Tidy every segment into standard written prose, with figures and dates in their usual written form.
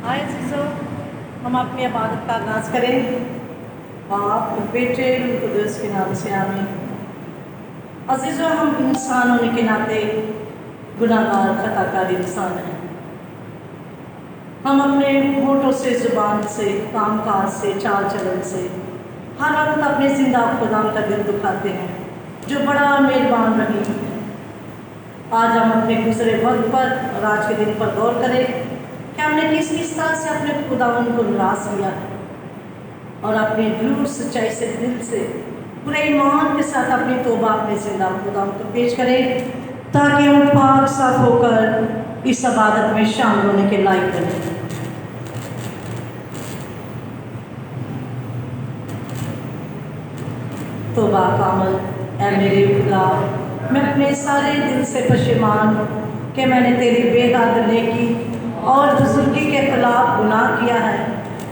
आए अज़ीज़ों, हम अपनी इबादत का आगाज़ करें। बाप और बेटे रूह कुदस के नाम से आमीन। अज़ीज़ों, हम इंसान होने के नाते गुनाहगार खताकार इंसान हैं। हम अपने होठों से, ज़ुबान से, काम काज से, चाल चलन से हर वक्त अपने ज़िंदा खुदा का दिल दुखाते हैं, जो बड़ा मेहरबान रहीम है। आज हम अपने गुजरे वक्त पर और आज के दिन पर गौर करें कि हमने किस किस तरह से अपने खुदावन को नाराज़ किया है और अपनी रूह सच्चाई से, दिल से, पूरे ईमान के साथ अपनी तौबा अपने ज़िंदा खुदावन को पेश करें, ताकि हम पाक साफ होकर इस इबादत में शामिल होने के लायक बने। तौबा कामल। ऐ मेरे खुदा, मैं अपने सारे दिल से पशेमान कि मैंने तेरी बेहद नेकी और बुजुर्गी के खिलाफ गुनाह किया है।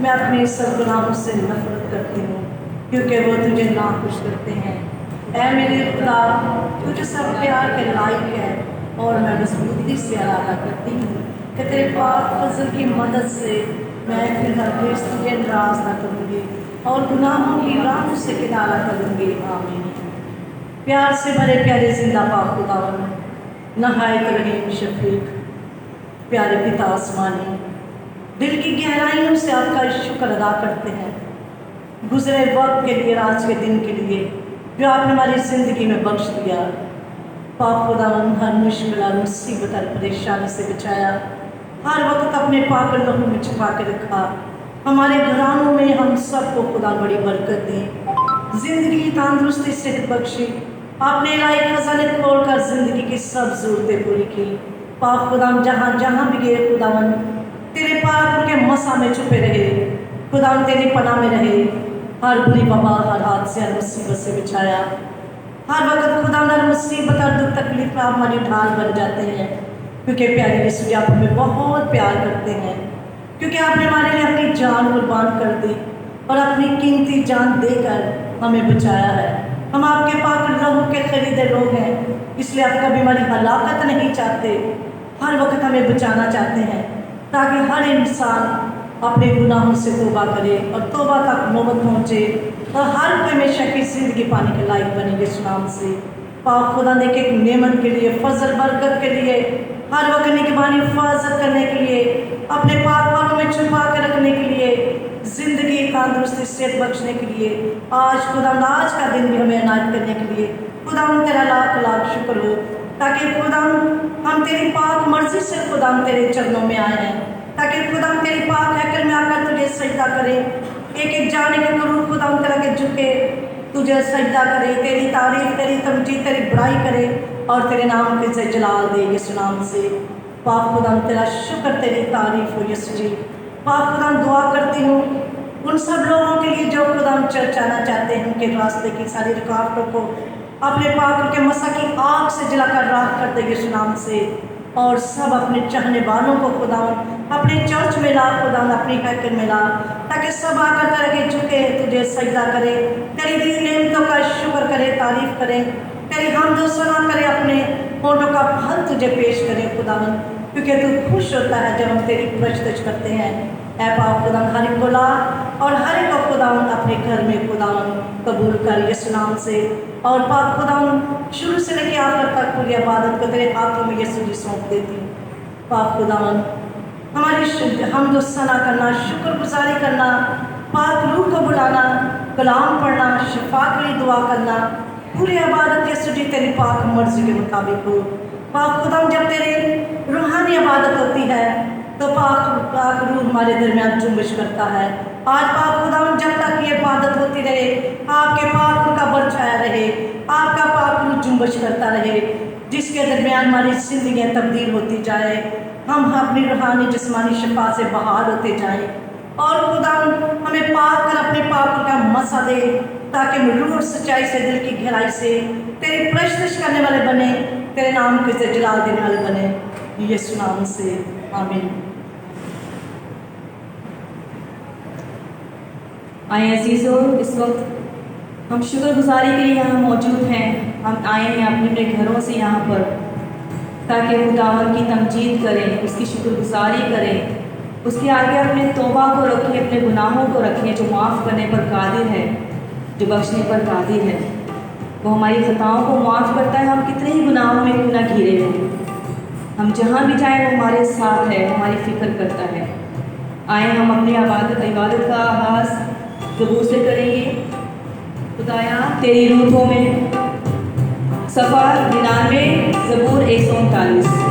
मैं अपने सब गुनाहों से नफरत करती हूँ, क्योंकि वो तुझे नाखुश करते हैं। ऐ मेरे खुदा, तुझे सब प्यार के लायक है और मैं मजबूती से इरादा करती हूँ कि तेरे पाक फजल की मदद से मैं फिर हरगिज़ तुझे नाराज़ न करूँगी और गुनाहों की राहों से किनारा करूँगी। आमीन। प्यार से भरे प्यारे जिंदा पाक खुदावन, नहायत रहीम शफीक, प्यारे पिता आसमानी, दिल की गहराइयों से आपका शुक्र अदा करते हैं गुजरे वक्त के लिए, आज के दिन के लिए जो आपने हमारी ज़िंदगी में बख्श दिया। पाक खुदावन, हर मुश्किल और मुसीबत और परेशानी से बचाया, हर वक्त अपने पाक लहू में छुपा के रखा। हमारे घरानों में हम सबको खुदा बड़ी बरकत दी, ज़िंदगी, तंदुरुस्ती, सेहत बख्शी। आपने इलाही खजाने खोल कर ज़िंदगी की सब ज़रूरतें पूरी की। पाक खुदावन, जहाँ जहाँ भी गए खुदावन, तेरे पाक के मसा में छुपे रहे। खुदावन तेरी पनाह में रहे, हर बुरी वबा, हर हादसे, हर मुसीबत से बचाया। हर वक्त खुदावन हर मुसीबत और दुख तकलीफ में आप हमारी ढाल बन जाते हैं, क्योंकि प्यारे यीशु जी आप हमें बहुत प्यार करते हैं, क्योंकि आपने हमारे लिए अपनी जान कुर्बान कर दी और अपनी कीमती जान देकर हमें बचाया है। हम आपके पाक लहू के खरीदे लोग हैं, इसलिए आप कभी हमारी हलाकत नहीं चाहते, हर वक्त हमें बचाना चाहते हैं, ताकि हर इंसान अपने गुनाहों से तौबा करे और तौबा तक नौबत पहुँचे और हर कोई हमेशा की ज़िंदगी पाने के लायक बनेंगे इस नाम से। पाक खुदा ने एक नेमत के लिए, फजल बरकत के लिए, हर वक्त निगरानी हिफाजत करने के लिए, अपने पाक बालों में छुपा कर रखने के लिए, ज़िंदगी, तंदुरुस्ती, सेहत बख्शने के लिए, आज खुदा आज का दिन भी हमें इनायत करने के लिए खुदा तेरा लाख लाख शुक्र हो, ताकि खुदा हम तेरी पाक मर्जी से खुदा तेरे चरणों में आए हैं, ताकि खुदा तेरी पाक हैकल में आकर तुझे सजदा करें। एक एक जाने के करूँ खुदा तेरा के झुके तुझे सजदा करे, तेरी तारीफ, तेरी तमजीद, तेरी बड़ाई करे और तेरे नाम के से जलाल दे यीशु नाम से। पाक खुदा तेरा शुक्र, तेरी तारीफ हो यीशु जी। पाक खुदा दुआ करती हूँ उन सब लोगों के लिए जो खुदा चर्च आना चाहते हैं, उनके रास्ते की सारी रुकावटों को अपने पाक के मसा की आग से जलाकर राख कर दे यीशु नाम से, और सब अपने चाहने वालों को खुदा अपने चर्च में ला, खुदा अपनी हैकल में ला, ताकि सब आकर तरह के झुके तुझे सजदा करे, तेरी दी नेमतों का शुक्र करे, तारीफ करें, तेरी हमदो सना करे, अपने होठों का फल तुझे पेश करें खुदावन, क्योंकि तू खुश होता है जब हम तेरी प्रस्तुत करते हैं। ऐ पाक खुदावन, हर एक को ला और हर एक को खुदावन अपने घर में खुदावन कबूल कर यीशु नाम से। और पाक खुदावन शुरू से लेकर आखिर तक पूरी इबादत को तेरे हाथों में यीशु जी सौंप देती हूँ। पाक खुदावन हमारी हमदो सना करना, शुक्रगुजारी करना, पाक रूह को बुलाना, कलाम पढ़ना, शफा के लिए दुआ करना, पूरी इबादत यीशु जी तेरी पाक मर्जी के मुताबिक हो। पाक खुदावन जब तेरी रूहानी इबादत होती है तो पाक रूह हमारे दरमियान जुम्बिश करता है। आज पाक खुदावन जब तक ये इबादत होती रहे, आपके पाक रूह का बरछाया रहे, आपका पाक रूह जुम्बिश करता रहे, जिसके दरमियान हमारी जिंदगियाँ तब्दील होती जाए, हम अपनी रूहानी जिस्मानी शफा से बहाल होते जाएं, और खुदा हमें पाक कर अपने पाक का मसा दे, ताकि हम रूह सच्चाई से, दिल की गहराई से तेरी प्रस्तुत करने वाले बने, तेरे नाम के से जलाल देने वाले बने यीशु नाम से। आमीन। आए अजीज़ों, इस वक्त हम शुक्रगुजारी के लिए यहाँ मौजूद हैं। हम आए हैं अपने अपने घरों से यहाँ पर, ताकि खुदावन की तमजीद करें, उसकी शुक्रगुजारी करें, اس کے آگے اپنے توبہ کو رکھیں، اپنے گناہوں کو رکھیں، جو معاف کرنے پر قادر ہے، جو بخشنے پر قادر ہے۔ وہ ہماری خطاؤں کو معاف کرتا ہے، ہم کتنے ہی گناہوں میں کیوں نہ گھرے ہیں، ہم جہاں بھی جائیں وہ ہمارے ساتھ ہے، ہماری فکر کرتا ہے۔ آئیں ہم اپنی عبادت کا آغاز زبور سے کریں گے۔ خدایا تیری روحوں میں، صفحہ 99، زبور 139۔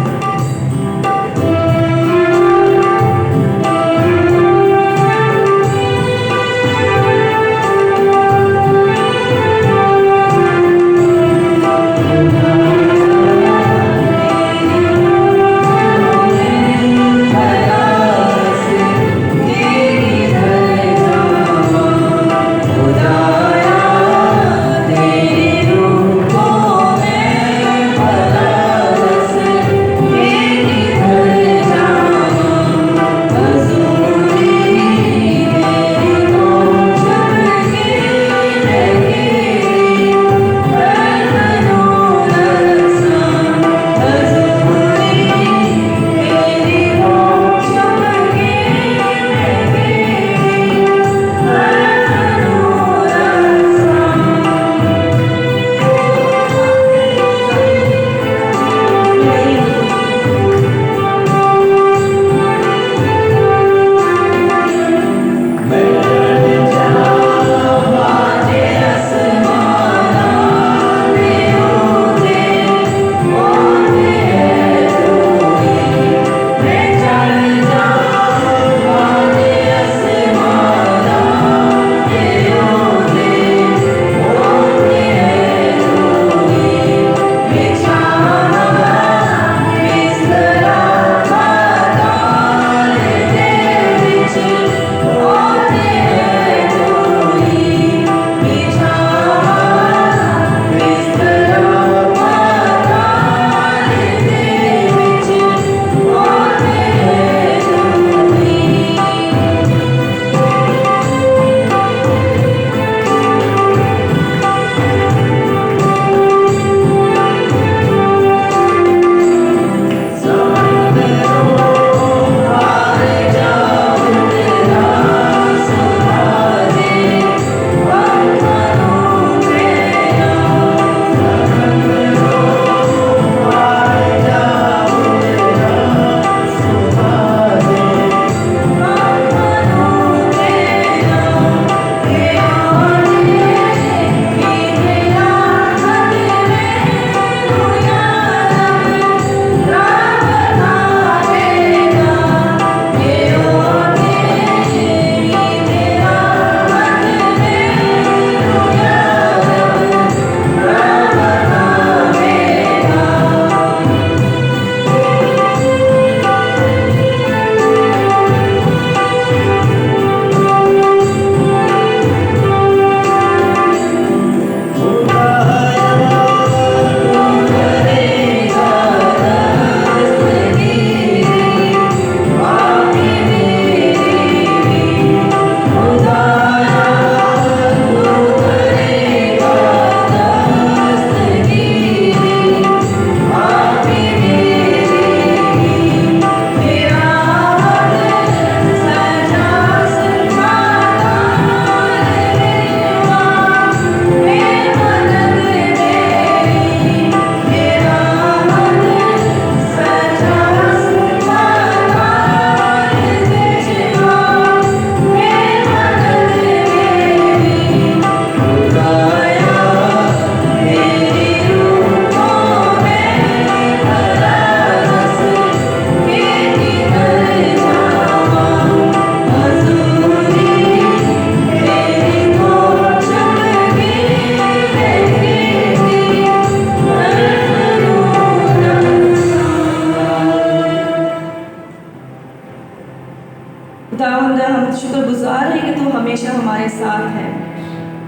خداوند ہم شکر گزار ہیں کہ تو ہمیشہ ہمارے ساتھ ہے۔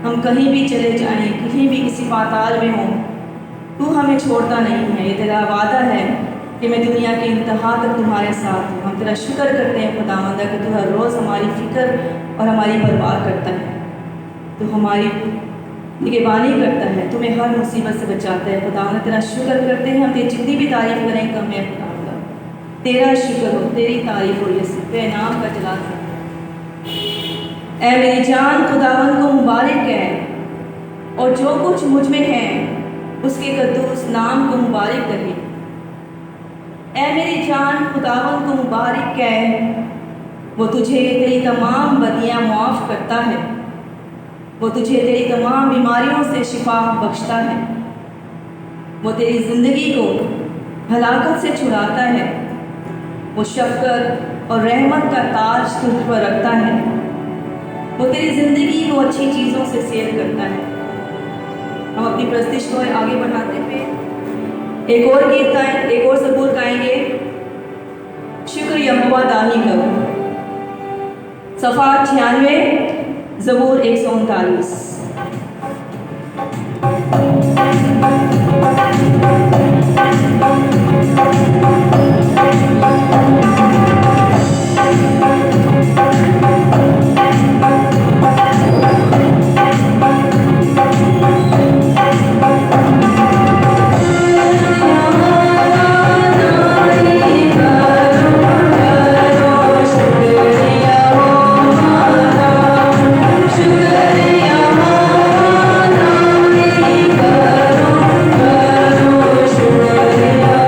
ہم کہیں بھی چلے جائیں، کہیں بھی کسی پاتال میں ہوں، تو ہمیں چھوڑتا نہیں ہے۔ یہ تیرا وعدہ ہے کہ میں دنیا کی انتہا تک تمہارے ساتھ ہوں۔ ہم تیرا شکر کرتے ہیں خداوند کہ تو ہر روز ہماری فکر اور ہماری پرواہ کرتا ہے، تو ہماری نگہبانی کرتا ہے، تمہیں ہر مصیبت سے بچاتا ہے۔ خداوند تیرا شکر کرتے ہیں، ہم تیری جتنی بھی تعریف کریں کم ہے خداوند۔ तेरा शुक्र हो, तेरी तारीफ हो यसु, तेरे नाम का जलाल हो। ऐ मेरी जान खुदावन को मुबारक कह, और जो कुछ मुझ में है उसके कद्दूस नाम को मुबारक कहे। ऐ मेरी जान खुदावन को मुबारक कह, वो तुझे तेरी तमाम बदियाँ माफ़ करता है, वो तुझे तेरी तमाम बीमारियों से शिफा बख्शता है, वो तेरी ज़िंदगी को हलाकत से छुड़ाता है, वो शफ़क़त और रहमत का ताज तुझ पर रखता है, वो तेरी ज़िंदगी को अच्छी चीज़ों से सैर करता है। हम अपनी प्रस्तिश को आगे बढ़ाते हुए एक और गीत गाएं, एक और ज़बूर गाएंगे, शुक्र यहोवा दाही करो, सफ़ा 96 ज़बूर 139। शुक्रिया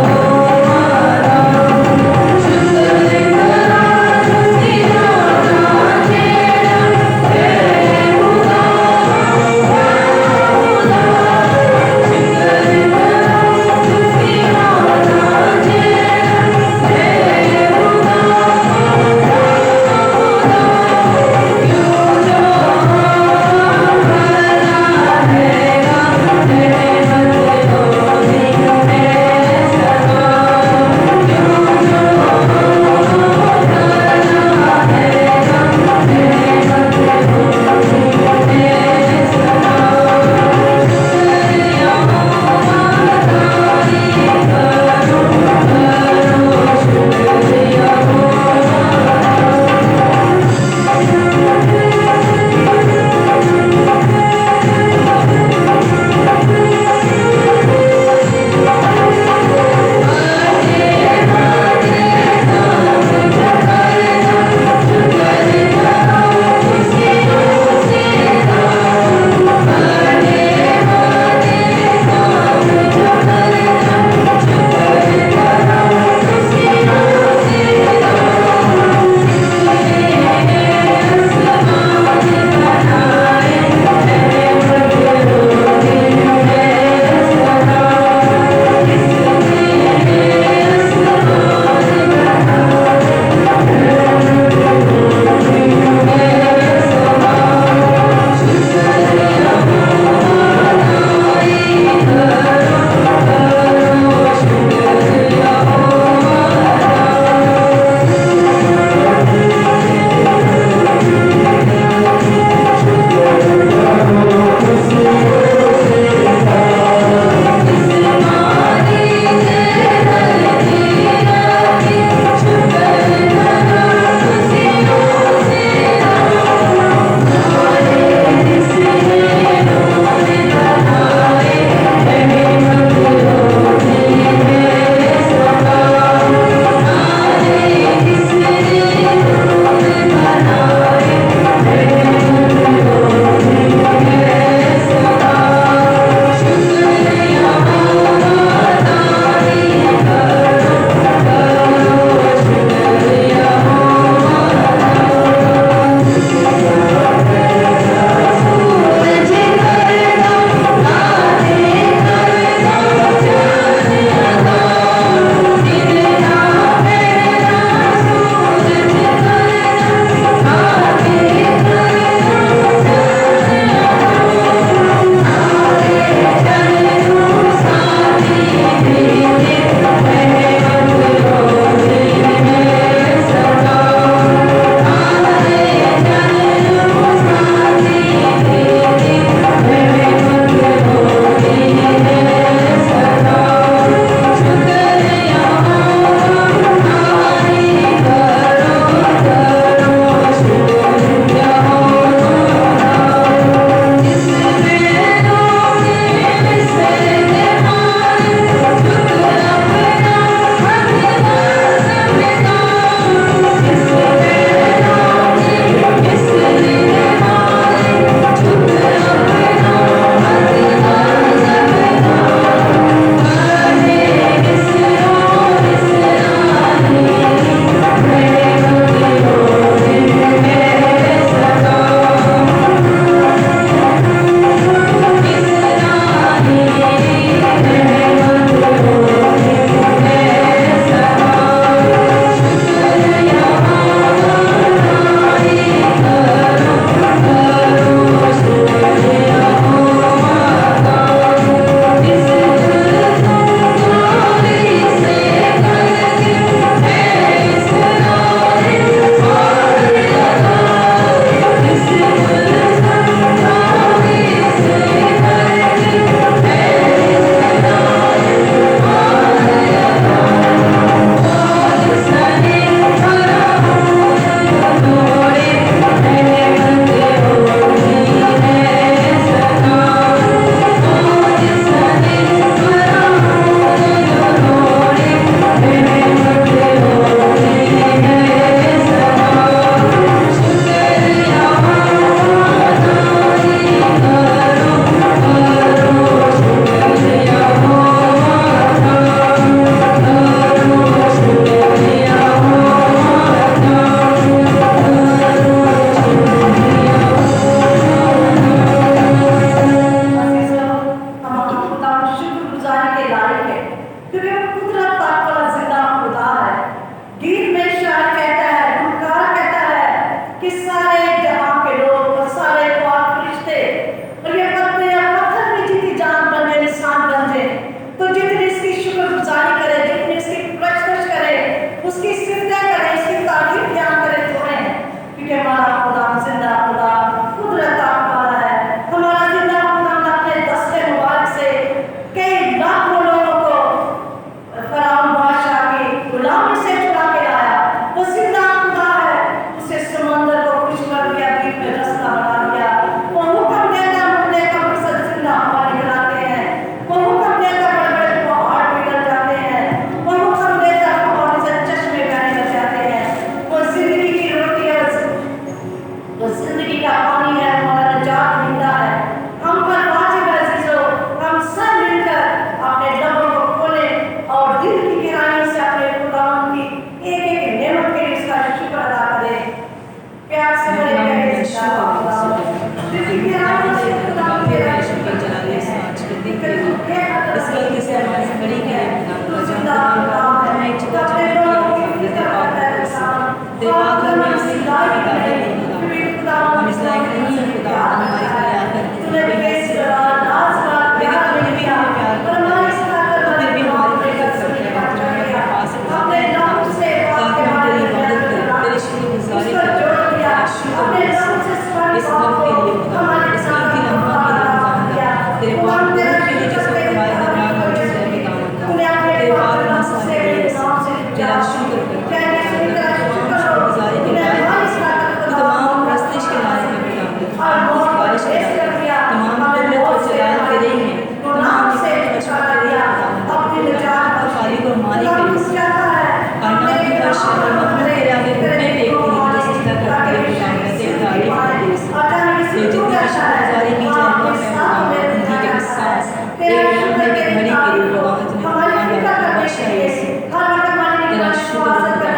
शक्ल मखलूक तेरे आगे घुटने टेकती है, तुझे सजदा करती है, खुदावंद तेरी तारीफ करती है। तेरी जितनी भी शुक्रगुजारी की जाती है, मैं खुदावंद जिंदगी के सांस एक लम्हे की घड़ी के लिए खुदावंद तूने खुदा बख्शा है यीशु। तेरा शुक्र खुदा,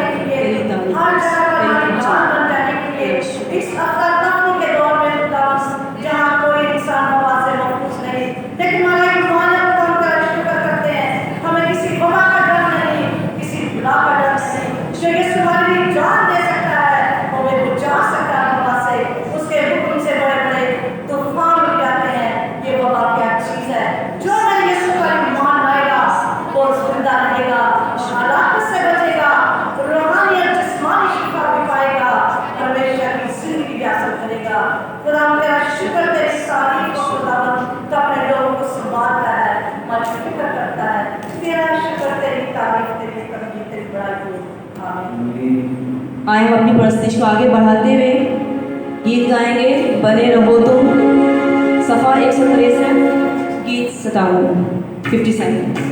तेरी तारीफ तेरा शुक्र। इस अफरा-तफरी के दौर में खुदावंद जहाँ कोई इंसान हवा से महफूज नहीं, लेकिन मलाइक रुहानियत को हम तेरा शुक्र करते हैं। हमें किसी वबा का डर नहीं, किसी बुरा का डर नहीं। जो यीशु हमारी जान दे सकता है, वो हमें बचा सकता है वबा से। उसके हुक्म से बड़े-बड़े तूफान उठ जाते हैं। ये वबा क्या चीज़ है? जो मैं यीशु का ईमान लाएगा, वो जिंदा रहेगा, हालात से बचेगा, रूहानी और जिस्मानी शिफा भी पाएगा, हमेशा की जिंदगी भी हासिल करेगा। खुदा हम तेरा शुक्र, तेरी तारीफ को खुदावंद तो अपने लोगों को संभालता है, हमारी फिक्र करता है। तेरा शुक्र, तेरी तारीफ, तेरी तमजीद, तेरी बड़ाई हो। आमीन। आए हम अपनी परस्तिश को आगे बढ़ाते हुए गीत गाएंगे, बने रहो तुम, सफ़ा 163, गीत 57, 57।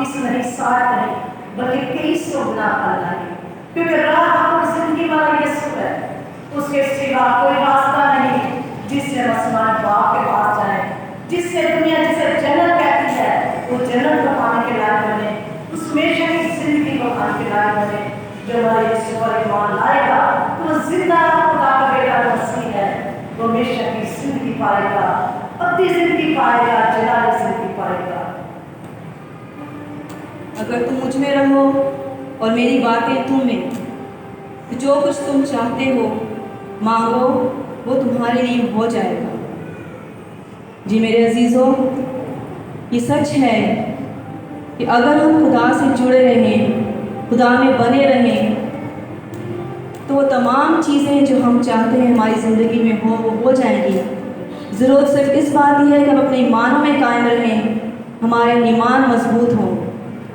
30 नहीं, 60 नहीं, बल्कि 2300 गुना फल लाए। क्योंकि राह और जिंदगी वाला यीशु है, उसके सिवा कोई रास्ता नहीं जिससे आसमान बाप के पास जाए, जिससे दुनिया जिसे जन्नत कहती है वो जन्नत को पाने के लायक बने, उस हमेशा की जिंदगी को पाने के लायक बने। जो हमारे यीशु पर ईमान लाएगा तो वो जिंदा खुदा का बेटा मसीह है, वो हमेशा की जिंदगी पाएगा, अपनी जिंदगी पाएगा, जलाली जिंदगी पाएगा। अगर तुम मुझ में रहो और मेरी बातें तुम में, तो जो कुछ तुम चाहते हो मांगो, वो तुम्हारे लिए हो जाएगा। जी मेरे अजीज़ों, ये सच है कि अगर हम खुदा से जुड़े रहें, खुदा में बने रहें, तो वो तमाम चीज़ें जो हम चाहते हैं हमारी ज़िंदगी में वो हो जाएंगी। ज़रूरत सिर्फ इस बात की है कि हम अपने ईमानों में कायम रहें, हमारे ईमान मजबूत हों।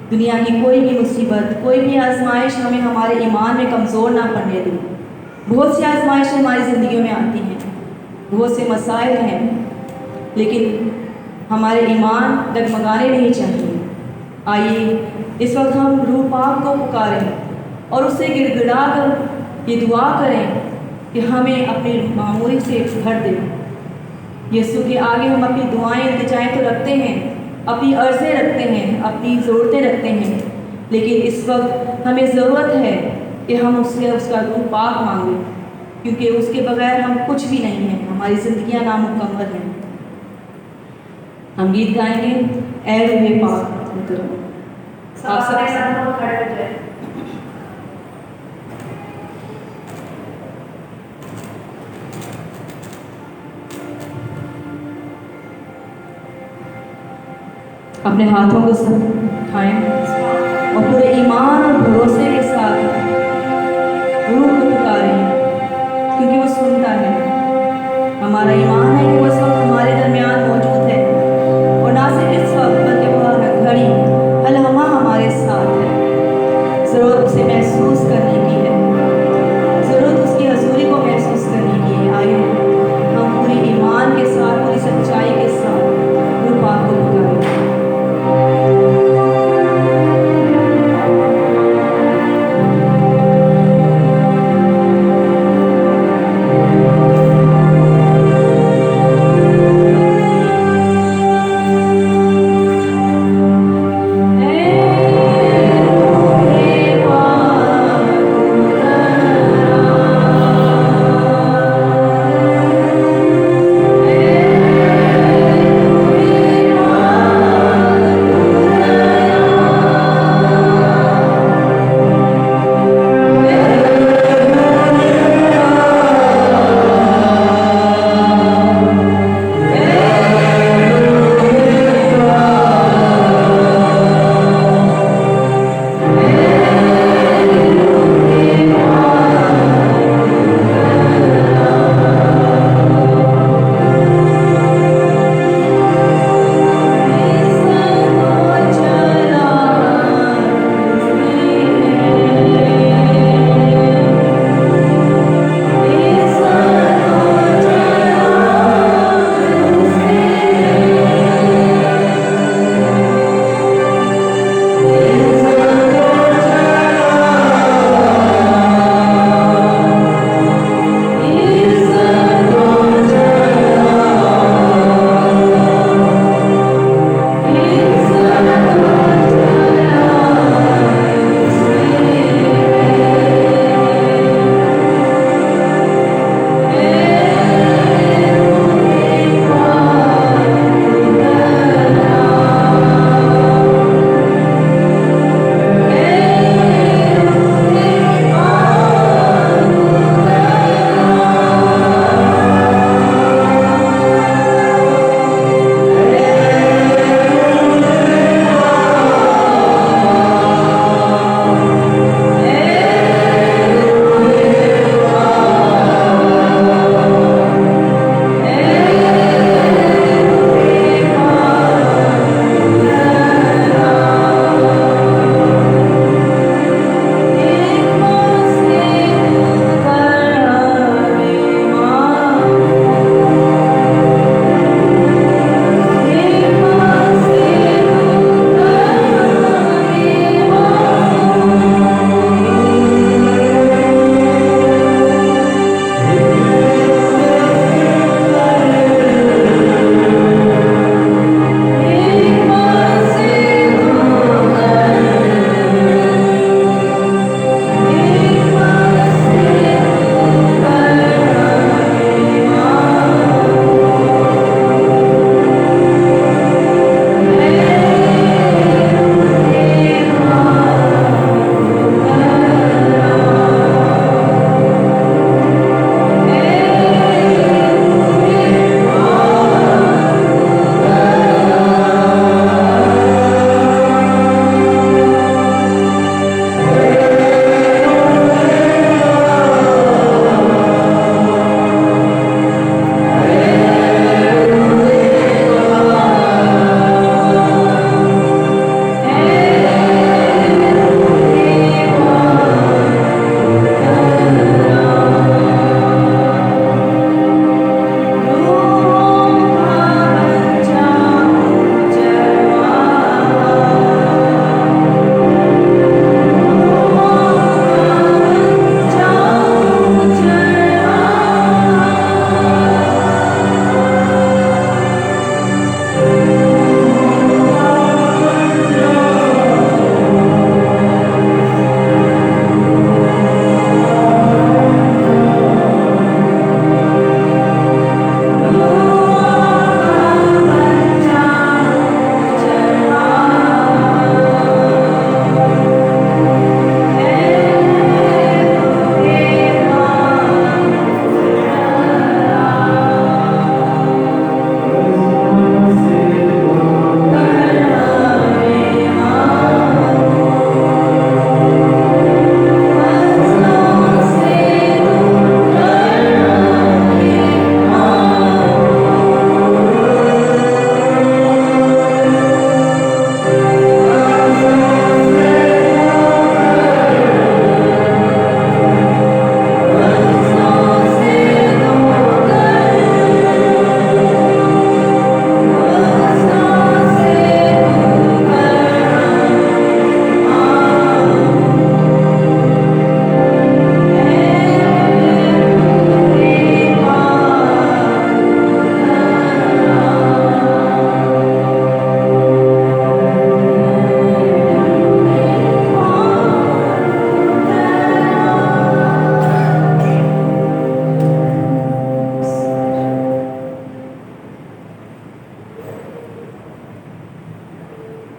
दुनिया की कोई भी मुसीबत, कोई भी आजमाइश हमें हमारे ईमान में कमज़ोर ना पड़ने दे। बहुत सी आजमाइशें हमारी ज़िंदगी में आती हैं, बहुत से मसाइल हैं, लेकिन हमारे ईमान डगमगाने नहीं चाहिए। आइए इस वक्त हम रूह पाक को पुकारें और उससे गिड़गिड़ा कर ये दुआ करें कि हमें अपनी मामूली से भर दे। यीशु के आगे हम अपनी दुआएं इल्तिजाएं तो रखते हैं, अपनी अर्ज़ें रखते हैं, अपनी ज़रूरतें रखते हैं, लेकिन इस वक्त हमें ज़रूरत है कि हम उससे उसका रूह पाक मांगें, क्योंकि उसके बगैर हम कुछ भी नहीं हैं, हमारी ज़िंदगियाँ नामुकम्मल हैं। हम गीत गाएंगे, ऐ रूह पाक मुकर्रम। आप सब खड़े हो जाए। अपने हाथों को उठाएं और पूरे ईमान और भरोसे के साथ रूह को पुकारें, क्योंकि वो सुनता है। हमारा ईमान है कि वो इस वक्त हमारे दरमियान मौजूद है, और ना सिर्फ इस वक्त बल्कि वह हर घड़ी हर लम्हा हमारे साथ है। ज़रूरत उसे महसूस करने की है, ज़रूरत उसकी हज़ूरी को महसूस करने की है। आइए हम पूरे ईमान के साथ, पूरी सच्चाई के साथ रूह पाक को पुकारें।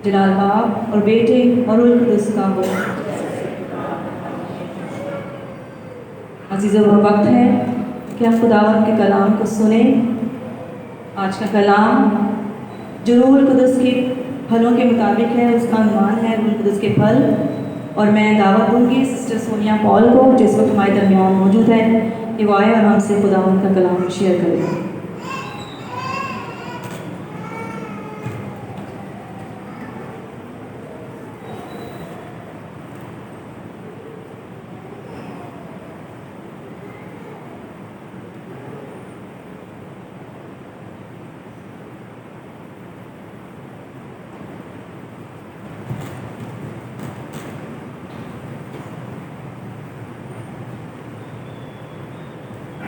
जलाल बाप और बेटे और रूह कुद्दुस का हो। अजीज़ों, वह वक्त है कि हम खुदावंद के कलाम को सुने। आज का कलाम जो रूह कुद्दुस के फलों के मुताबिक है, उसका अनुमान है रूह कुद्दुस के फल। और मैं दावत दूंगी सिस्टर सोनिया पॉल को, जो इस वक्त हमारे दरमियान मौजूद है, कि वो आए और हमसे खुदावंद का कलाम शेयर करें।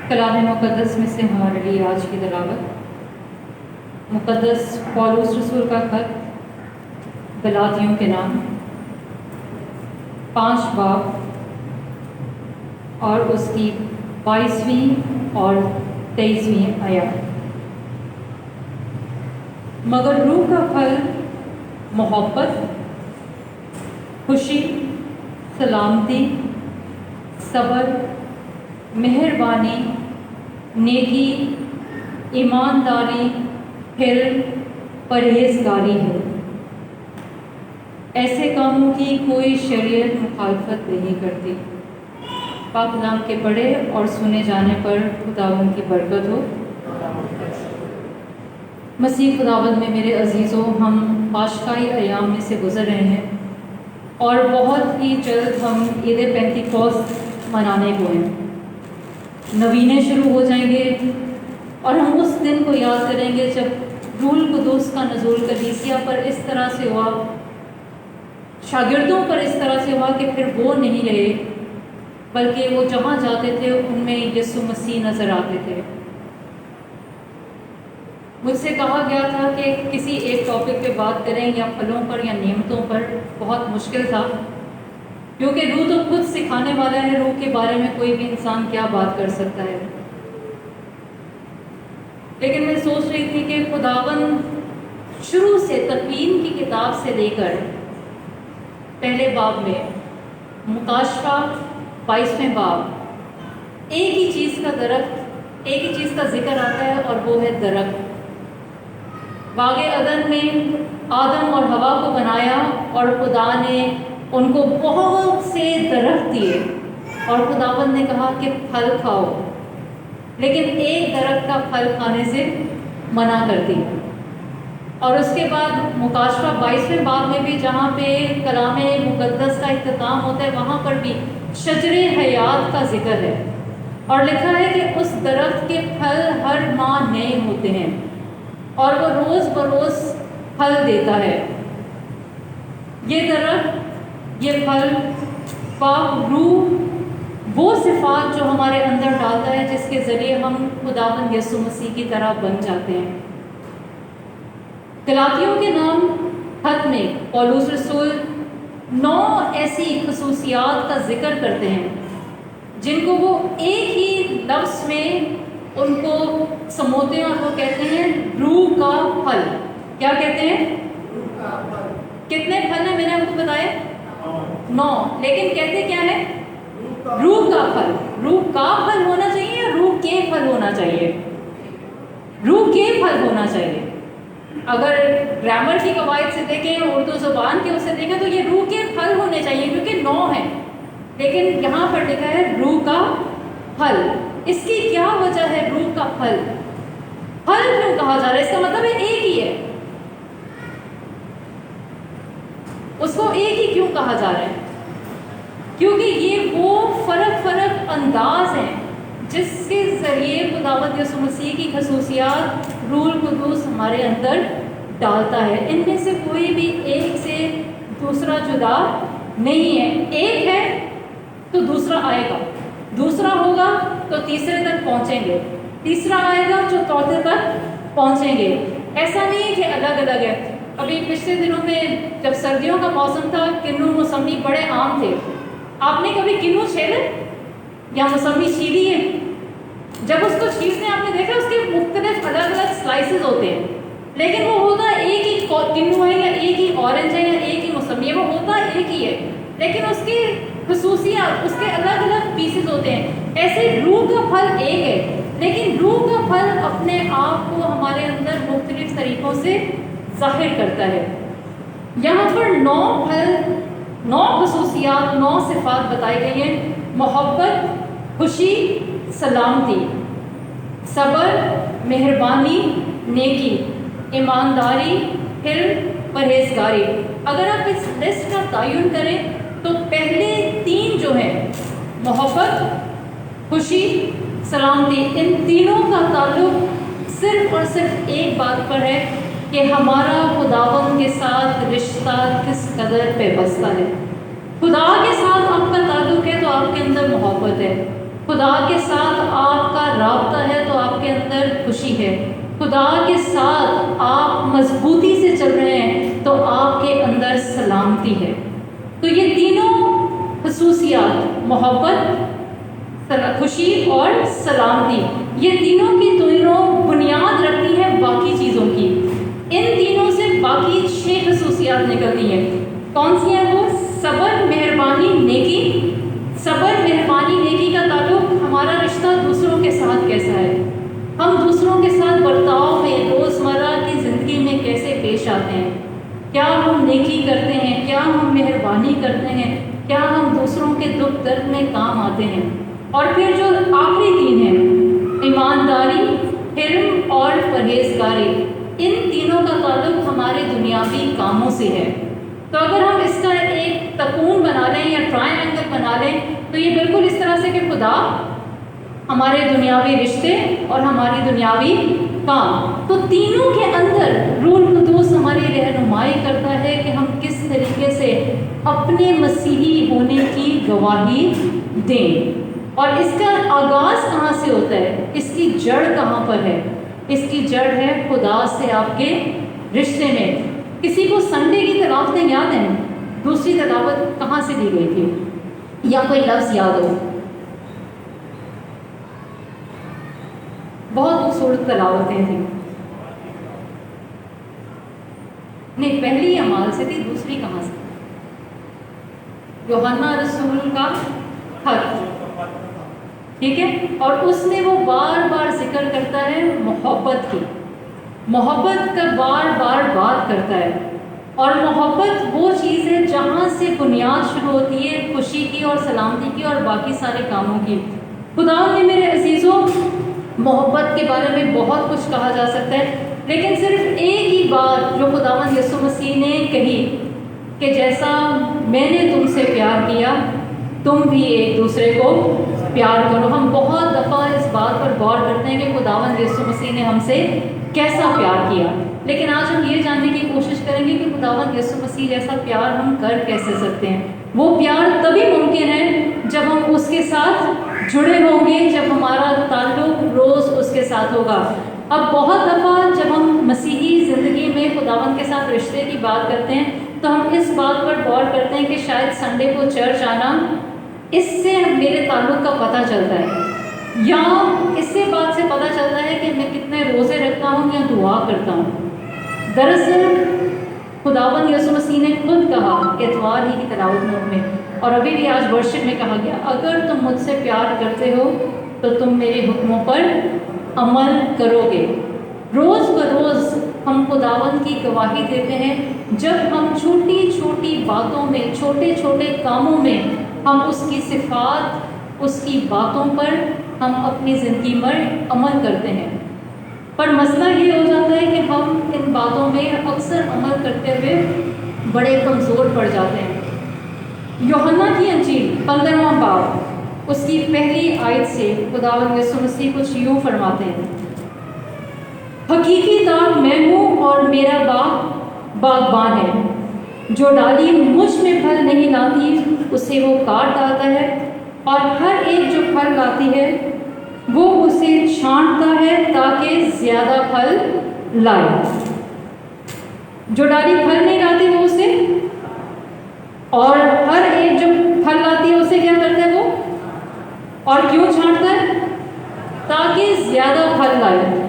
कलाम मुक़द्दस में से हमारे लिए आज की तिलावत मुक़द्दस पौलुस रसूल का खत गलातियों के नाम 5 बाब और उसकी 22वीं और 23वीं आयत। मगर रूह का फल मोहब्बत, खुशी, सलामती, सब्र, मेहरबानी, नेकी, ईमानदारी, फिर परहेजगारी है। ऐसे कामों की कोई शरीयत मुखालफत नहीं करती। पाक कलाम के पढ़े और सुने जाने पर खुदावंद की बरकत हो। मसीह खुदावंद में मेरे अजीज़ों, हम पाशकाई अयाम में से गुज़र रहे हैं और बहुत ही जल्द हम ईद पेंतिकोस्त मनाने को हैं। नवीने शुरू हो जाएंगे और हम उस दिन को याद करेंगे जब रूह कुद्दुस का नज़ूल कलीसिया पर इस तरह से हुआ, शागिर्दों पर इस तरह से हुआ कि फिर वो नहीं रहे, बल्कि वो जहाँ जाते थे उनमें यीशु मसीह नज़र आते थे। मुझसे कहा गया था कि किसी एक टॉपिक पे बात करें, या फलों पर या नियमतों पर। बहुत मुश्किल था, क्योंकि रूह तो खुद सिखाने वाला है। रूह के बारे में कोई भी इंसान क्या बात कर सकता है। लेकिन मैं सोच रही थी कि खुदावंद शुरू से तकवीन की किताब से लेकर पहले बाब में मुकाशफा 22वें बाब एक ही चीज़ का दरख्त, एक ही चीज़ का जिक्र आता है और वो है दरख्त। बागे अदन में आदम और हवा को बनाया और खुदा ने उनको बहुत से दरख्त दिए और खुदावंद ने कहा कि फल खाओ, लेकिन एक दरख्त का फल खाने से मना कर दिया। और उसके बाद मुकाशफा 22वें बाब में भी, जहाँ पे कलाम मुक़द्दस का इख्तिताम होता है, वहाँ पर भी शजरे हयात का जिक्र है और लिखा है कि उस दरख्त के फल हर माह नए होते हैं और वो रोज़ बरोज़ फल देता है। ये दरख्त, ये फल पाक रूह वो सिफ़ात जो हमारे अंदर डालता है, जिसके ज़रिए हम खुदावंद यीशु मसीह की तरह बन जाते हैं। गलातियों के नाम खत में पौलुस रसूल 9 ऐसी खसूसियात का जिक्र करते हैं जिनको वो एक ही लफ्ज़ में उनको समोते हैं और वो कहते हैं रूह का फल। क्या कहते हैं? कितने फल हैं मैंने आपको बताया? 9। लेकिन कहते क्या है? रूह का फल। रूह का फल होना चाहिए या रूह के फल होना चाहिए? रूह के फल होना चाहिए। अगर ग्रामर की कवायद से देखें, उर्दू ज़ुबान के उससे देखें, तो ये रूह के फल होने चाहिए, क्योंकि 9 है। लेकिन यहाँ पर लिखा है रूह का फल। इसकी क्या वजह है? रूह का फल फल क्यों कहा जा रहा है? इसका मतलब है एक ही है, उसको एक ही क्यों कहा जा रहा है? क्योंकि ये वो फ़र्क अंदाज हैं जिसके ज़रिए खुदावंद यीशु मसीह की खसूसियात रूह कुद्दुस हमारे अंदर डालता है। इनमें से कोई भी एक से दूसरा जुदा नहीं है। एक है तो दूसरा आएगा, दूसरा होगा तो तीसरे तक पहुंचेंगे, तीसरा आएगा जो चौथे तक पहुंचेंगे। ऐसा नहीं है कि अलग अलग है। अभी पिछले दिनों में जब सर्दियों का मौसम था, किन्नू मौसमी बड़े आम थे। आपने कभी किन्नू छेले या मौसमी छीली है? जब उसको छीलते हैं आपने देखा उसके मुख्तलिफ अलग अलग स्लाइसेस होते हैं, लेकिन वो होता एक ही किन्नू है या एक ही ऑरेंज है या एक ही मौसमी है, वो होता एक ही है, लेकिन उसकी खसूसियात, उसके अलग अलग पीसेस होते हैं। ऐसे रूह का फल एक है, लेकिन रूह का फल अपने आप को हमारे अंदर मुख्तलिफ तरीक़ों से ज़ाहिर करता है। यहाँ पर 9 फल, 9 खसूसियात, 9 सिफ़ात बताई गई हैं। मोहब्बत, खुशी, सलामती, सब्र, मेहरबानी, नेकी, ईमानदारी, हिल्म, परहेजगारी। अगर आप इस लिस्ट का तयन करें तो पहले 3 जो हैं, मोहब्बत, खुशी, सलामती, इन तीनों का ताल्लुक सिर्फ़ और सिर्फ एक बात पर है कि हमारा खुदावंद के साथ रिश्ता किस कदर पेवस्ता है। खुदा के साथ आपका ताल्लुक है तो आपके अंदर मोहब्बत है, खुदा के साथ आपका राब्ता है तो आपके अंदर खुशी है, खुदा के साथ आप मजबूती से चल रहे हैं तो आपके अंदर सलामती है। तो ये तीनों खसूसियात, मोहब्बत, खुशी और सलामती, ये तीनों की तीनों बुनियाद रखती है बाकी चीज़ों की। इन तीनों से बाकी 6 खसूसियात निकलती हैं। कौन सी हैं वो? सब्र, मेहरबानी, नेकी। सब्र, मेहरबानी, नेकी का ताल्लुक हमारा रिश्ता दूसरों के साथ कैसा है, हम दूसरों के साथ बर्ताव में, रोज़मर्रा की ज़िंदगी में कैसे पेश आते हैं, क्या हम नेकी करते हैं, क्या हम मेहरबानी करते हैं, क्या हम दूसरों के दुख दर्द में काम आते हैं। और फिर जो आखिरी 3 हैं, ईमानदारी, हिल्म और परहेजगारी, इन तीनों का ताल्लुक हमारे दुनियावी कामों से है। तो अगर हम इसका एक तकून बना लें या ट्रायंगल बना लें तो ये बिल्कुल इस तरह से कि खुदा, हमारे दुनियावी रिश्ते और हमारी दुनियावी काम, तो तीनों के अंदर रूह कुद्दूस हमारी रहनुमाई करता है कि हम किस तरीके से अपने मसीही होने की गवाही दें। और इसका आगाज़ कहाँ से होता है, इसकी जड़ कहाँ पर है? इसकी जड़ है खुदा से आपके रिश्ते में। किसी को संडे की तिलावतें याद हैं? दूसरी तिलावत कहाँ से दी गई थी, या कोई लफ्ज़ याद हो? बहुत खूबसूरत तिलावतें थी। नहीं, पहली अमाल से थी, दूसरी कहाँ से? यूहन्ना रसूल का खत, ठीक है। और उसमें वो बार बार जिक्र करता है मोहब्बत की, मोहब्बत का बार बार बात करता है। और मोहब्बत वो चीज़ है जहाँ से बुनियाद शुरू होती है खुशी की और सलामती की और बाकी सारे कामों की। खुदा ने, मेरे अजीज़ों, मोहब्बत के बारे में बहुत कुछ कहा जा सकता है, लेकिन सिर्फ एक ही बात जो खुदावंद यीशु मसीह ने कही कि जैसा मैंने तुमसे प्यार किया तुम भी एक दूसरे को प्यार करो। हम बहुत दफ़ा इस बात पर गौर करते हैं कि खुदावंद यीशु मसीह ने हमसे कैसा प्यार किया, लेकिन आज हम ये जानने की कोशिश करेंगे कि खुदावंद यीशु मसीह जैसा प्यार हम कर कैसे सकते हैं। वो प्यार तभी मुमकिन है जब हम उसके साथ जुड़े होंगे, जब हमारा ताल्लुक रोज़ उसके साथ होगा। अब बहुत दफ़ा जब हम मसीही ज़िंदगी में खुदावंद के साथ रिश्ते की बात करते हैं तो हम इस बात पर गौर करते हैं कि शायद संडे को चर्च आना, इससे मेरे ताल्लुक का पता चलता है, या इससे बात से पता चलता है कि मैं कितने रोज़े रखता हूँ या दुआ करता हूँ। दरअसल खुदावंद यीशु मसीह ने खुद कहा एतवार ही की तिलावत में, और अभी भी आज वर्शिप में कहा गया, अगर तुम मुझसे प्यार करते हो तो तुम मेरे हुक्मों पर अमल करोगे। रोज़ बरोज़ हम खुदावंद की गवाही देते हैं जब हम छोटी छोटी बातों में, छोटे छोटे कामों में हम उसकी सिफात, उसकी बातों पर हम अपनी ज़िंदगी में अमल करते हैं। पर मसला ये हो जाता है कि हम इन बातों में अक्सर अमल करते हुए बड़े कमज़ोर पड़ जाते हैं। यूहन्ना की अंजील 15वां बाब उसकी पहली आयत से खुदावंद यीशु मसीह कुछ यूँ फरमाते हैं, हकीकी दाग मैं हूँ और मेरा बाग बागबान है, जो डाली मुझ में फल नहीं लाती उसे वो काट डालता है, और हर एक जो फल लाती है वो उसे छांटता है ताकि ज़्यादा फल लाए। जो डाली फल नहीं लाती वो उसे, और हर एक जो फल लाती है उसे क्या करता है वो, और क्यों छांटता है? ताकि ज़्यादा फल लाए।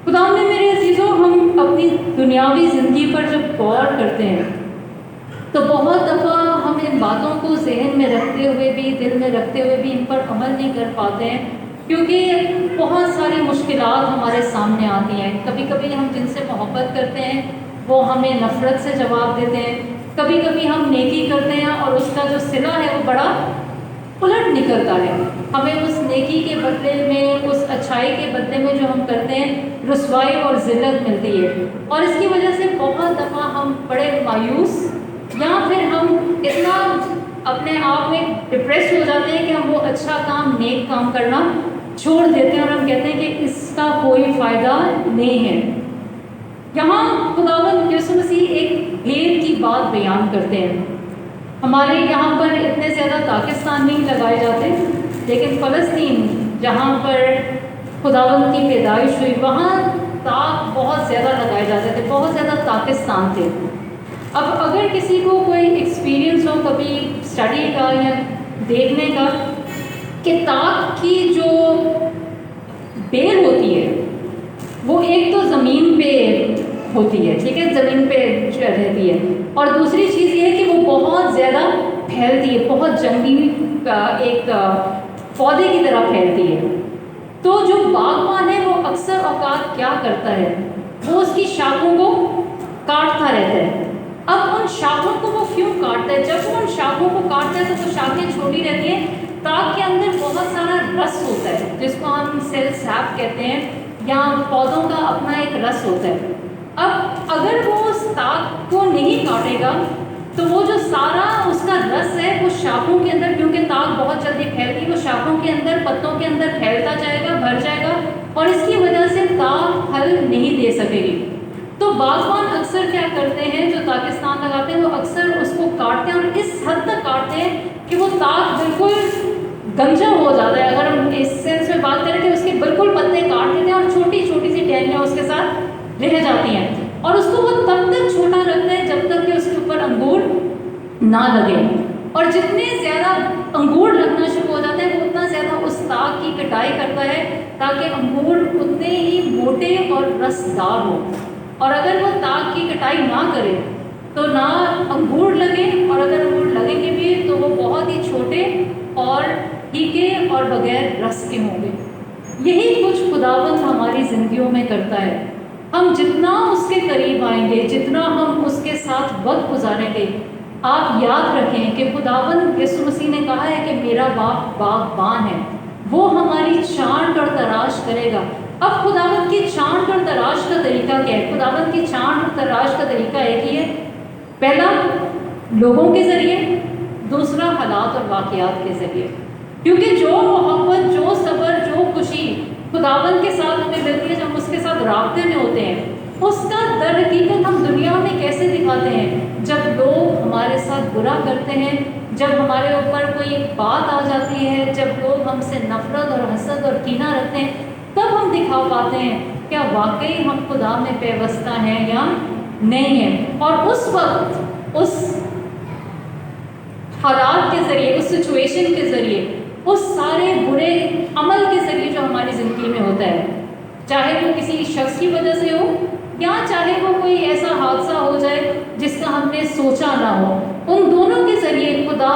खुदा ने, मेरे अजीज़ों, हम अपनी दुनियावी ज़िंदगी पर जब गौर करते हैं तो बहुत दफ़ा हम इन बातों को जहन में रखते हुए भी, दिल में रखते हुए भी इन पर अमल नहीं कर पाते हैं, क्योंकि बहुत सारी मुश्किलात हमारे सामने आती हैं। कभी कभी हम जिनसे मोहब्बत करते हैं वो हमें नफ़रत से जवाब देते हैं, कभी कभी हम नेकी करते हैं और उसका जो सिला है वो बड़ा उलट निकलता है। हमें उस नेकी के बदले में, उस अच्छाई के बदले में जो हम करते हैं, रुसवाई और ज़िल्लत मिलती है। और इसकी वजह से बहुत दफ़ा हम बड़े मायूस या फिर हम इतना अपने आप में डिप्रेस हो जाते हैं कि हम वो अच्छा काम, नेक काम करना छोड़ देते हैं और हम कहते हैं कि इसका कोई फ़ायदा नहीं है। यहाँ खुदावंद यीशु मसीह एक भेद की बात बयान करते हैं। हमारे यहाँ पर इतने ज़्यादा पाकिस्तान नहीं लगाए जाते, लेकिन फ़लस्तीन जहाँ पर खुदावंद की पैदाइश हुई वहाँ ताक बहुत ज़्यादा लगाए जाते थे, बहुत ज़्यादा पाकिस्तान थे। अब अगर किसी को कोई एक्सपीरियंस हो कभी स्टडी का या देखने का कि ताक की जो बेल होती है वो एक तो ज़मीन पे होती है, ठीक है, ज़मीन पे रहती है, और दूसरी चीज़ ये है कि वो बहुत ज़्यादा फैलती है, बहुत जंगली एक पौधे की तरह फैलती है। तो जो बागबान है वो अक्सर औकात क्या करता है, वो उसकी शाखों को काटता रहता है। अब उन शाखों को वो क्यों काटता है? जब वो उन शाखों को काटता है तो शाखें छोटी रहती हैं, ताक के अंदर बहुत सारा रस होता है जिसको हम सेल सैप कहते हैं, या पौधों का अपना एक रस होता है। अब अगर वो उस ताक को नहीं काटेगा तो वो जो सारा उसका रस है वो शाखों के अंदर, क्योंकि ताक बहुत जल्दी फैलती है, वो शाखों के अंदर, पत्तों के अंदर फैलता जाएगा, भर जाएगा, और इसकी वजह से ताक फल नहीं दे सकेगी। तो बागबान अक्सर क्या करते हैं, जो पाकिस्तान लगाते हैं, वो अक्सर उसको काटते हैं और इस हद तक काटते हैं कि वो ताक बिल्कुल गंजा हो जाता है। अगर हम इस सेंस में बात करें कि उसके बिल्कुल पत्ते काट देते हैं और छोटी छोटी सी टहनियाँ उसके साथ रह जाती हैं, और उसको वो तब तक छोटा रखते हैं जब तक कि उसके ऊपर अंगूर ना लगे। और जितने ज़्यादा अंगूर लगना शुरू हो जाते हैं वो उतना ज़्यादा उस ताक की कटाई करता है ताकि अंगूर उतने ही मोटे और रसदार हो। और अगर वो ताक की कटाई ना करे तो ना अंगूर लगे, और अगर अंगूर लगेंगे भी तो वो बहुत ही छोटे और फीके और बगैर रस के होंगे। यही कुछ खुदावंद हमारी ज़िंदगियों में करता है। हम जितना उसके करीब आएंगे, जितना हम उसके साथ वक्त गुजारेंगे, आप याद रखें कि खुदावंद यीशु मसीह ने कहा है कि मेरा बाप बागबान है, वो हमारी छांट और तराश करेगा। अब खुदावंद की छांट और तराश का तरीका क्या है? खुदावंद की छांट और तराश का तरीका एक ही है, पहला लोगों के ज़रिए, दूसरा हालात और वाक़यात के ज़रिए। क्योंकि जो मोहब्बत, जो सब्र, जो खुशी खुदावंद के साथ हमें मिलती है जब उसके साथ राब्ते में होते हैं, उसका दर हकीकत हम दुनिया में कैसे दिखाते हैं? जब लोग हमारे साथ बुरा करते हैं, जब हमारे ऊपर कोई बात आ जाती है, जब लोग हमसे नफरत और हसद और कीना रखते हैं, तब हम दिखा पाते हैं क्या वाकई हम खुदा में पेवस्ता हैं या नहीं है। और उस वक्त उस हालात के ज़रिए, उस सिचुएशन के ज़रिए, उस सारे बुरे अमल के ज़रिए जो हमारी ज़िंदगी में होता है, चाहे वो किसी शख्स की वजह से हो या चाहे वो कोई ऐसा हादसा हो जाए जिसका हमने सोचा ना हो, उन दोनों के ज़रिए खुदा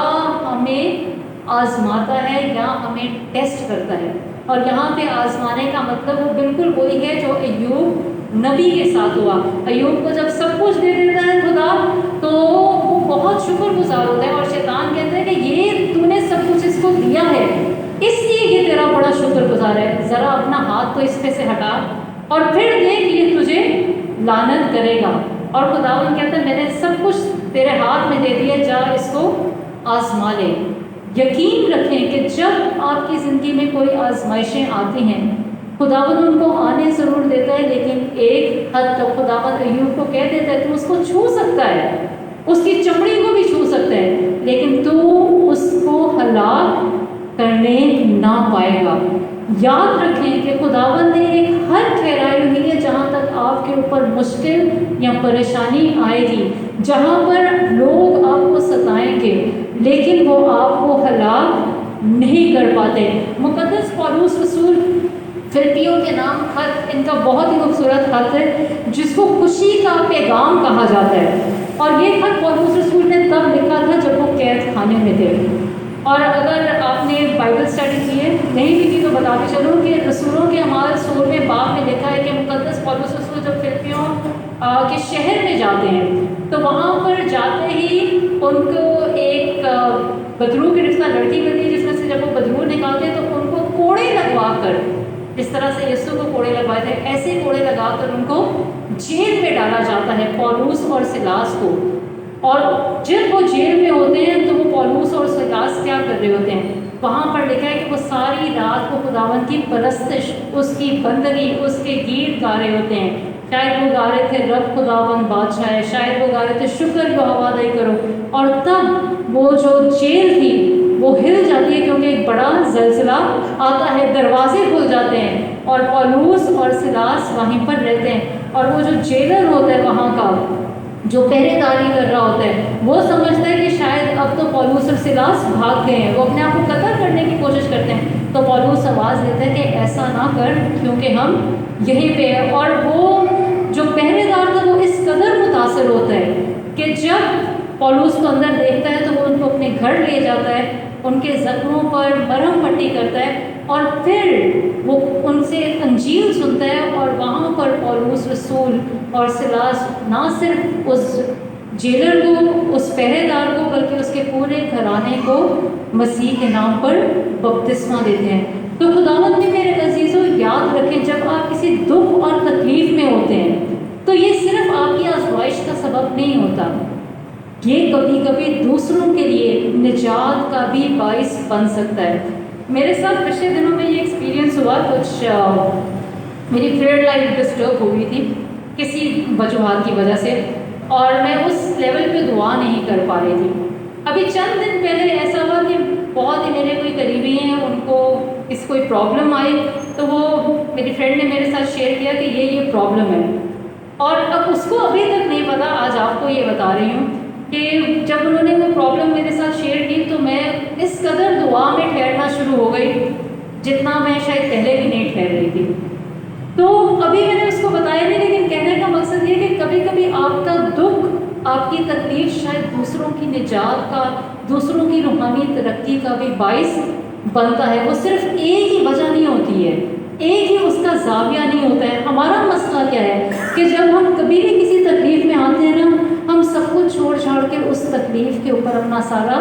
हमें आजमाता है या हमें टेस्ट करता है। और यहाँ पे आजमाने का मतलब वो बिल्कुल वही है जो अय्यूब नबी के साथ हुआ। अय्यूब को जब सब कुछ दे देता है खुदा तो वो बहुत शुक्रगुजार होता है, और शैतान कहता है कि ये तूने सब कुछ इसको दिया है इसलिए ये तेरा बड़ा शुक्रगुजार है, ज़रा अपना हाथ तो इस पे से हटा और फिर देख ये तुझे लानत करेगा। और खुदावंद कहता है मैंने सब कुछ तेरे हाथ में दे दिया, जा इसको आजमा ले। यकीन रखें कि जब आपकी ज़िंदगी में कोई आजमाइशें आती हैं, खुदावंद उनको आने ज़रूर देता है, लेकिन एक हद तक खुदावंद अय्यूब को कह देता है तू उसको छू सकता है, उसकी चमड़ी को भी छू सकता है, लेकिन तू उसको हलाक करने ना पाएगा। याद रखें कि खुदावंद ने एक हर ठहराई हुई है जहाँ तक आपके ऊपर मुश्किल या परेशानी आएगी, जहाँ पर लोग आपको सताएंगे लेकिन वो आपको हलाक नहीं कर पाते। मुकद्दस पौलुस रसूल फिलिपियों के नाम खत इनका बहुत ही खूबसूरत खत है जिसको खुशी का पैगाम कहा जाता है। और ये खत पौलुस रसूल ने तब लिखा था जब वो कैद खाने में थे। और अगर आपने बाइबल स्टडी की है, नहीं की थी तो बताते चलो कि रसूलों के अमाल 16वें बाब में लिखा है कि मुकद्दस पौलुस रसूल जब फिलिपियों के शहर में जाते हैं तो वहाँ पर जाते ही उनको एक बदरू की रिश्ता लड़की मिलती है, जिसमें से जब वो बदरू निकालते हैं तो उनको कोड़े लगवा कर, जिस तरह से यीशु को कोड़े लगवाए थे ऐसे कोड़े लगाकर उनको जेल में डाला जाता है, पौलुस और सिलास को। और जब वो जेल में होते हैं तो वो पौलुस और सिलास क्या कर रहे होते हैं, वहाँ पर लिखा है कि वो सारी रात को खुदावन की परस्तिश, उसकी बंदगी, उसके गीत गा रहे होते हैं। शायद वो गा रहे थे रब खुदावन बादशाह है, शायद वो गा रहे थे शुक्र यहोवा अदा करो। और तब वो जो जेल थी वो हिल जाती है क्योंकि एक बड़ा ज़लज़ला आता है, दरवाजे खुल जाते हैं और पौलुस और सिलास वहीं पर रहते हैं। और वो जो जेलर होता है वहाँ का, जो पहरेदारी कर रहा होता है, वो समझता है कि शायद अब तो पौलुस और सिलास भाग गए हैं, वो अपने आप को कत्ल करने की कोशिश करते हैं। तो पौलुस आवाज़ देता है कि ऐसा ना कर क्योंकि हम यहीं पे हैं। और वो जो पहरेदार था वो इस कदर मुतासर होता है कि जब पौलुस को अंदर देखता है तो वो उनको अपने घर ले जाता है, उनके ज़ख्मों पर मरहम पट्टी करता है और फिर वो उनसे अंजील सुनता है। और वहाँ पर पौलुस रसूल और सिलास ना सिर्फ उस जेलर को, उस पहरेदार को, बल्कि उसके पूरे घराने को मसीह के नाम पर बपतिस्मा देते हैं। तो खुदावंद ने मेरे अजीज़ों याद रखें, जब आप किसी दुख और तकलीफ़ में होते हैं तो ये सिर्फ आपकी आज़माइश का सबब नहीं होता, ये कभी कभी दूसरों के लिए निजात का भी बाइस बन सकता है। मेरे साथ पिछले दिनों में ये एक्सपीरियंस हुआ, कुछ मेरी प्रेयर लाइफ डिस्टर्ब हो गई थी किसी वजूहात की वजह से और मैं उस लेवल पे दुआ नहीं कर पा रही थी। अभी चंद दिन पहले ऐसा हुआ कि बहुत ही मेरे कोई करीबी हैं, उनको इस कोई प्रॉब्लम आई तो वो मेरी फ्रेंड ने मेरे साथ शेयर किया कि ये प्रॉब्लम है। और अब उसको अभी तक नहीं पता, आज आपको ये बता रही हूँ कि जब उन्होंने वो प्रॉब्लम मेरे साथ शेयर की तो मैं इस कदर दुआ में ठहरना शुरू हो गई जितना मैं शायद पहले भी नहीं ठहर रही थी। तो अभी मैंने उसको बताया नहीं, लेकिन कहने का मकसद ये कि कभी कभी आपका दुख, आपकी तकलीफ शायद दूसरों की निजात का, दूसरों की रूहानी तरक्की का भी बाइस बनता है। वो सिर्फ एक ही वजह नहीं होती है, एक ही उसका जाविया नहीं होता है। हमारा मसला क्या है कि जब हम कभी भी किसी तकलीफ में आते हैं ना, हम सब कुछ छोड़ छाड़ के उस तकलीफ के ऊपर अपना सारा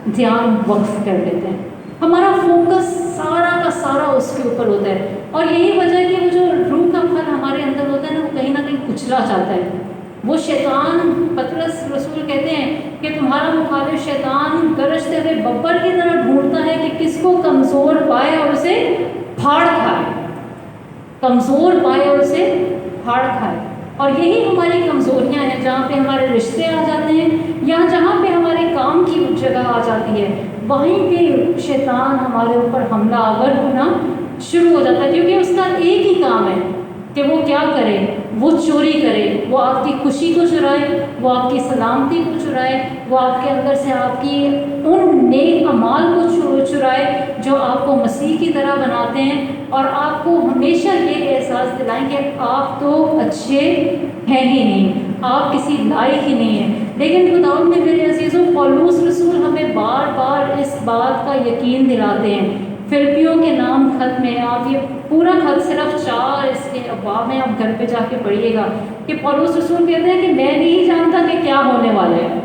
ध्यान वक्फ कर देते हैं, हमारा फोकस सारा का सारा उसके ऊपर होता है। और यही वजह है कि वो जो रूह का फल हमारे अंदर होता है ना, वो कहीं ना कहीं कुचला जाता है। वो शैतान, पतरस रसूल कहते हैं कि तुम्हारा मुखालिफ शैतान गरजते हुए बब्बर की तरह ढूंढता है कि किसको कमज़ोर पाए और उसे फाड़ खाए, कमज़ोर पाए और उसे फाड़ खाए। और यही हमारी कमज़ोरियाँ हैं, जहाँ पे हमारे रिश्ते आ जाते हैं या जहाँ पे हमारे काम की जगह आ जाती है, वहीं पे शैतान हमारे ऊपर हमला आवर होना शुरू हो जाता है। क्योंकि उसका एक ही काम है कि वो क्या करे, वो चोरी करे, वो आपकी खुशी को चुराए, वो आपकी सलामती को चुराए, वो आपके अंदर से आपकी उन नेक अमाल को चुराए जो आपको मसीह की तरह बनाते हैं और आपको हमेशा ये एहसास दिलाएं कि आप तो अच्छे हैं ही नहीं, आप किसी लायक ही नहीं हैं। लेकिन खुदावंद ने मेरे अजीज़ों, पौलुस रसूल हमें बार बार इस बात का यकीन दिलाते हैं। फिलिपियों के नाम खत में, आप ये पूरा खत सिर्फ 4 इसके अब्वाब में आप घर पे जाके पढ़िएगा कि पौलुस रसूल कहते हैं कि मैं नहीं जानता कि क्या होने वाला है,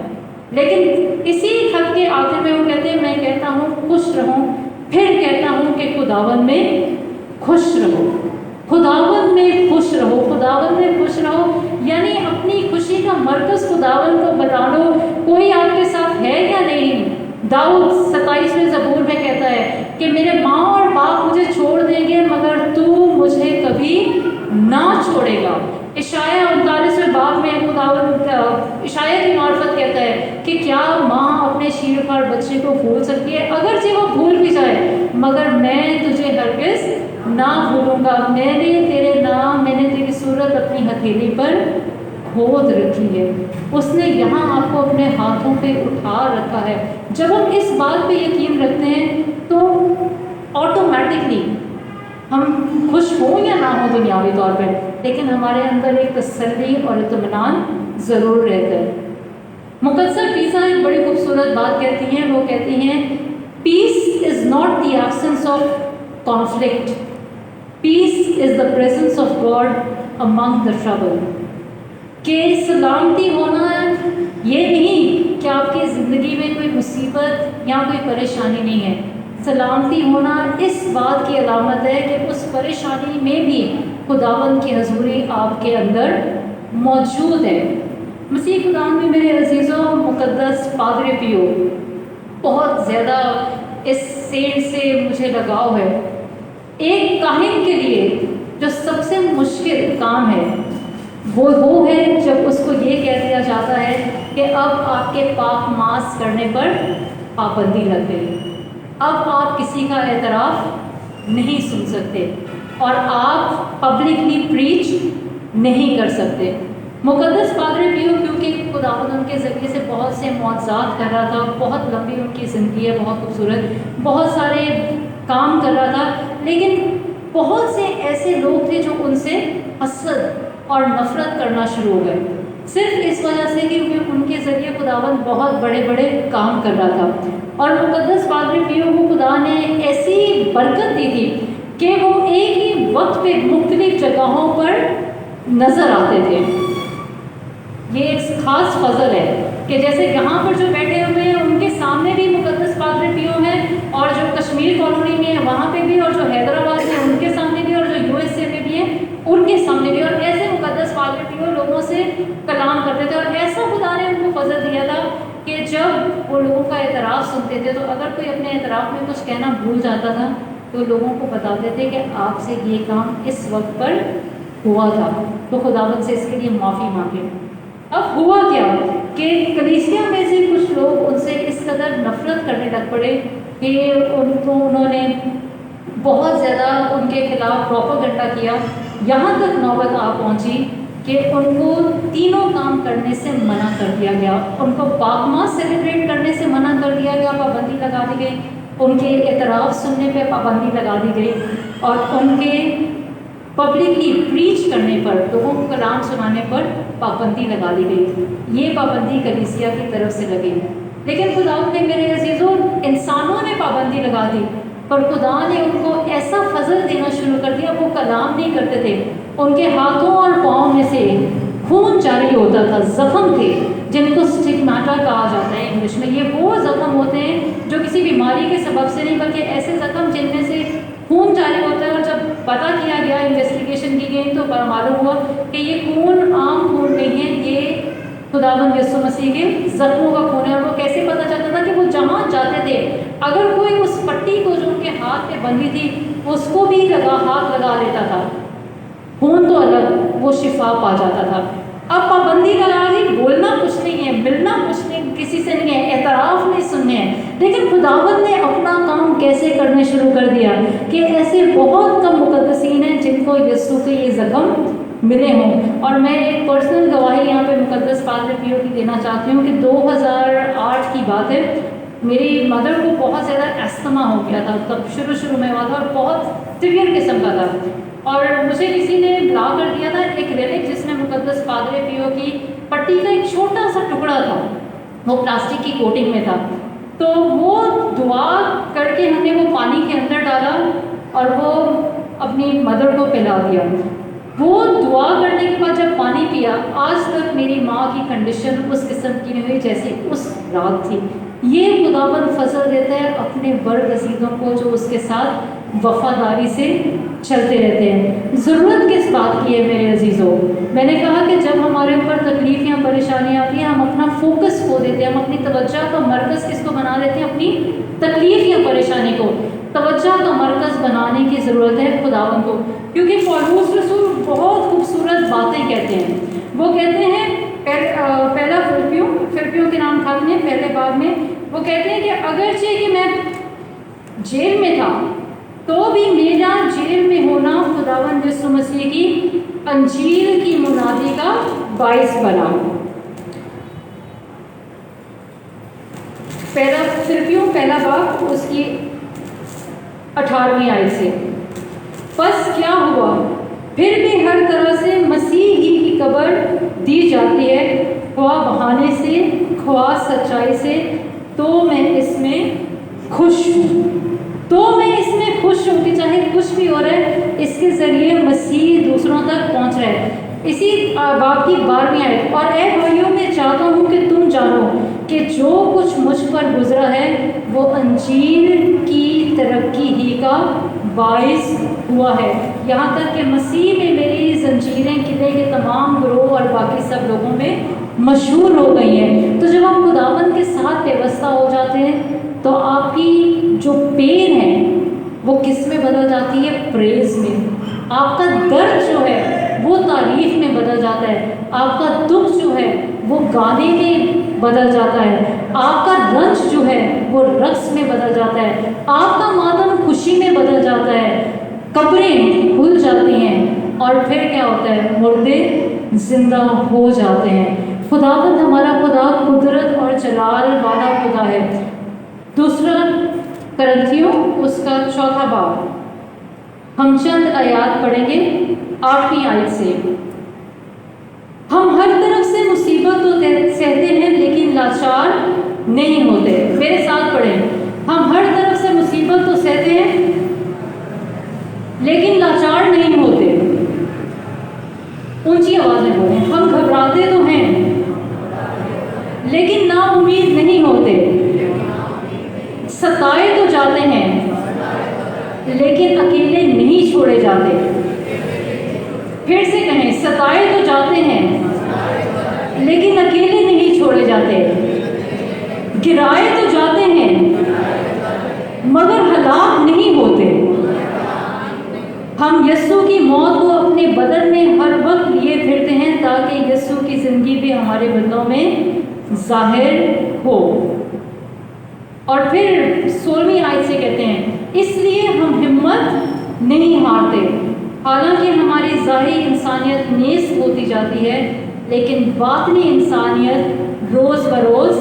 लेकिन इसी खत के आखिर में वो कहते हैं, मैं कहता हूँ खुश रहो, फिर कहता हूँ कि खुदावंद में खुश रहो, खुदावंद में खुश रहो, खुदावंद में खुश रहो। यानी अपनी खुशी का मरकज़ खुदावंद को बता लो, कोई आपके साथ है या नहीं। दाऊद 27वें ज़बूर में कहता है कि मेरे माँ और बाप मुझे छोड़ देंगे मगर तू मुझे कभी ना छोड़ेगा। इशाया 39वें बाब में खुदावंद इशाया की मार्फत कहता है कि क्या माँ अपने शीरफाड़ बच्चे को भूल सकती है, अगर से वो भूल भी जाए, मगर मैं तुझे हरगिज़ ना भूलूंगा, मैंने तेरी सूरत अपनी हथेली पर खोद रखी है। उसने यहाँ आपको अपने हाथों पे उठा रखा है। जब हम इस बात पे यकीन रखते हैं तो ऑटोमेटिकली ہم خوش ہوں یا نہ ہوں دنیاوی طور پہ، لیکن ہمارے اندر ایک تسلی اور اطمینان ضرور رہتا ہے۔ مقدسہ ٹریسا ایک بڑی خوبصورت بات کہتی ہیں، وہ کہتی ہیں peace is not the absence of conflict, peace is the presence of God among the trouble. کہ سلامتی ہونا یہ نہیں کہ آپ کی زندگی میں کوئی مصیبت یا کوئی پریشانی نہیں ہے، سلامتی ہونا اس بات کی علامت ہے کہ اس پریشانی میں بھی خداوند کی حضوری آپ کے اندر موجود ہے۔ مسیح خداوند میں میرے عزیزوں، مقدس پادری پیو، بہت زیادہ اس سینٹ سے مجھے لگاؤ ہے۔ ایک کاہن کے لیے جو سب سے مشکل کام ہے وہ ہے جب اس کو یہ کہہ دیا جاتا ہے کہ اب آپ کے پاک ماس کرنے پر پابندی لگ گئی، اب آپ کسی کا اعتراف نہیں سن سکتے اور آپ پبلکلی پریچ نہیں کر سکتے۔ مقدس پادری پیو کیونکہ خداوند ان کے ذریعے سے بہت سے معجزات کر رہا تھا، بہت لمبی ان کی زندگی ہے، بہت خوبصورت، بہت سارے کام کر رہا تھا، لیکن بہت سے ایسے لوگ تھے جو ان سے حسد اور نفرت کرنا شروع ہو گئے، صرف اس وجہ سے کہ ان کے ذریعے خداوند بہت بڑے بڑے کام کر رہا تھا۔ اور مقدس پادری پیو کو خدا نے ایسی برکت دی تھی کہ وہ ایک ہی وقت پہ مختلف جگہوں پر نظر آتے تھے۔ یہ ایک خاص فضل ہے کہ جیسے یہاں پر جو بیٹھے ہوئے ہیں ان کے سامنے بھی مقدس پادری پیو ہیں، اور جو کشمیر کالونی میں ہے وہاں پہ بھی، اور جو حیدرآباد میں ان کے سامنے بھی، اور جو USA میں بھی ہیں ان کے سامنے بھی، اور ایسے مقدس پادری پیو لوگوں سے کلام کرتے تھے۔ اور ایسا خدا نے ان کو فضل دیا تھا کہ جب وہ لوگوں کا اعتراف سنتے تھے تو اگر کوئی اپنے اعتراف میں کچھ کہنا بھول جاتا تھا تو لوگوں کو بتاتے تھے کہ آپ سے یہ کام اس وقت پر ہوا تھا، تو خداوند سے اس کے لیے معافی مانگے۔ اب ہوا کیا کہ کلیسیا میں سے کچھ لوگ ان سے اس قدر نفرت کرنے لگ پڑے کہ انہوں نے بہت زیادہ ان کے خلاف پروپیگنڈا کیا، یہاں تک نوبت آ پہنچی کہ ان کو تینوں کام کرنے سے منع کر دیا گیا، ان کو پاکماس سیلیبریٹ کرنے سے منع کر دیا گیا، پابندی لگا دی گئی، ان کے اعتراف سننے پہ پابندی لگا دی گئی، اور ان کے پبلکلی پریچ کرنے پر، لوگوں کو کلام سنانے پر پابندی لگا دی گئی۔ یہ پابندی کلیسیا کی طرف سے لگی، لیکن خداوند نے میرے عزیزوں انسانوں نے پابندی لگا دی، پر خدا نے ان کو ایسا فضل دینا شروع کر دیا، وہ کلام نہیں کرتے تھے، ان کے ہاتھوں اور پاؤں میں سے خون جاری ہوتا تھا، زخم تھے جن کو سٹگماٹا کہا جاتا ہے انگلش میں۔ یہ وہ زخم ہوتے ہیں جو کسی بیماری کے سبب سے نہیں، بلکہ ایسے زخم جن میں سے خون جاری ہوتا ہے، اور جب پتہ کیا گیا، انویسٹیگیشن کی گئی تو معلوم ہوا کہ یہ خون عام خون نہیں ہے، یہ خداوند یسوع مسیح کے زخموں کا خون ہے۔ اور وہ کیسے پتہ چلتا تھا کہ وہ جہاں جاتے تھے اگر کوئی اس پٹی کو جو ان کے ہاتھ پہ بندھی تھی اس کو بھی ہاتھ لگا لیتا تھا، خون تو الگ، وہ شفا پا جاتا تھا۔ اب پابندی لگا دی، بولنا کچھ نہیں ہے، ملنا کچھ نہیں کسی سے نہیں ہے، اعتراف نہیں سننے ہیں، لیکن خداوند نے اپنا کام کیسے کرنے شروع کر دیا کہ ایسے بہت کم مقدسین ہیں جن کو یسوع کے یہ زخم ملے ہوں۔ اور میں ایک پرسنل گواہی یہاں پہ مقدس پادری پیو کی دینا چاہتی ہوں کہ 2008 کی بات ہے، میری مدر کو بہت زیادہ ایستھما ہو گیا تھا، تب شروع میں ہوا تھا اور بہت سیویئر قسم کا تھا، اور مجھے کسی نے لا کر دیا تھا ایک ریلک جس میں مقدس پادری پیو کی پٹی کا ایک چھوٹا سا ٹکڑا تھا، وہ پلاسٹک کی کوٹنگ میں تھا، تو وہ دعا کر کے ہم نے وہ پانی کے اندر ڈالا اور وہ اپنی مدر کو پلا دیا۔ وہ دعا کرنے کے بعد جب پانی پیا، آج تک میری ماں کی کنڈیشن اس قسم کی نہیں ہوئی جیسی اس رات تھی۔ یہ خداوند فضل دیتا ہے اپنے برگزیدوں کو جو اس کے ساتھ وفاداری سے چلتے رہتے ہیں۔ ضرورت کس بات کی ہے میرے عزیزوں؟ میں نے کہا کہ جب ہمارے اوپر تکلیف یا پریشانیاں آتی ہیں ہم اپنا فوکس کھو دیتے ہیں، ہم اپنی توجہ کا مرکز کس کو بنا لیتے ہیں؟ اپنی تکلیف یا پریشانی کو توجہ کا مرکز بنانے کی ضرورت ہے خداوند کو، کیونکہ پولس رسول بہت خوبصورت باتیں کہتے ہیں۔ وہ کہتے ہیں پہلا فلپیوں کے نام خط میں پہلے باب میں وہ کہتے ہیں کہ اگرچہ کہ میں جیل میں تھا تو بھی میرا جیل میں ہونا خداوند یسوع مسیح کی انجیل کی منادی کا باعث بنا۔ فلپیوں پہلا باب اس کی 18ویں آیت سے، बस क्या हुआ, फिर भी हर तरह से मसीह ही की कब्र दी जाती है, ख्वाह बहाने से ख्वाह सच्चाई से, तो मैं इसमें खुश हूँ कि चाहे कुछ भी हो रहा है, इसके ज़रिए मसीह दूसरों तक पहुँच रहा है। इसी बाब की 12वीं आयत, और ऐ भाइयों मैं चाहता हूँ कि तुम जानो कि जो कुछ मुझ पर गुजरा है वो अंजील की तरक्की ही का बाइस हुआ है, यहाँ तक कि मसीह में मेरी जंजीरें किले के तमाम ग्रोह और बाकी सब लोगों में मशहूर हो गई हैं। तो जब हम खुदावंद के साथ व्यवस्था हो जाते हैं तो आपकी जो पेन है वो किस में बदल जाती है? प्रेज में। आपका दर्द जो है वो तारीफ में बदल जाता है, आपका दुख जो है वो गाने में बदल जाता है, आपका रंज जो है वो रक्स में बदल जाता है, आपका मातम खुशी में बदल जाता है, कब्रें खुल जाती हैं और फिर क्या होता है? मुर्दे जिंदा हो जाते हैं। खुदावंद हमारा खुदा कुदरत और जलाल वाला खुदा है। दूसरा करंथियों उसका 4 बाब, हम चंद आयात पढ़ेंगे 8वीं आयत से। हम हर तरफ से मुसीबत तो सहते हैं लेकिन लाचार नहीं होते। मेरे साथ पढ़ें, हम हर तरफ से मुसीबत तो सहते हैं लेकिन लाचार नहीं होते। ऊंची आवाज में बोलें, हम घबराते तो हैं लेकिन ना उम्मीद नहीं होते, सताए तो जाते हैं लेकिन अकेले नहीं छोड़े जाते। फिर से कहें, सताए तो जाते हैं लेकिन अकेले नहीं छोड़े जाते, गिराए तो जाते हैं मगर हलाक नहीं होते। हम यीशु की मौत को अपने बदन में हर वक्त लिए फिरते हैं ताकि यीशु की जिंदगी भी हमारे बदनों में जाहिर हो। और फिर 16वीं आयत से कहते हैं, इसलिए हम हिम्मत नहीं हारते। हालांकि हमारी ज़ाहिरी इंसानियत नेस्त होती जाती है लेकिन बातनी इंसानियत रोज़ बरोज़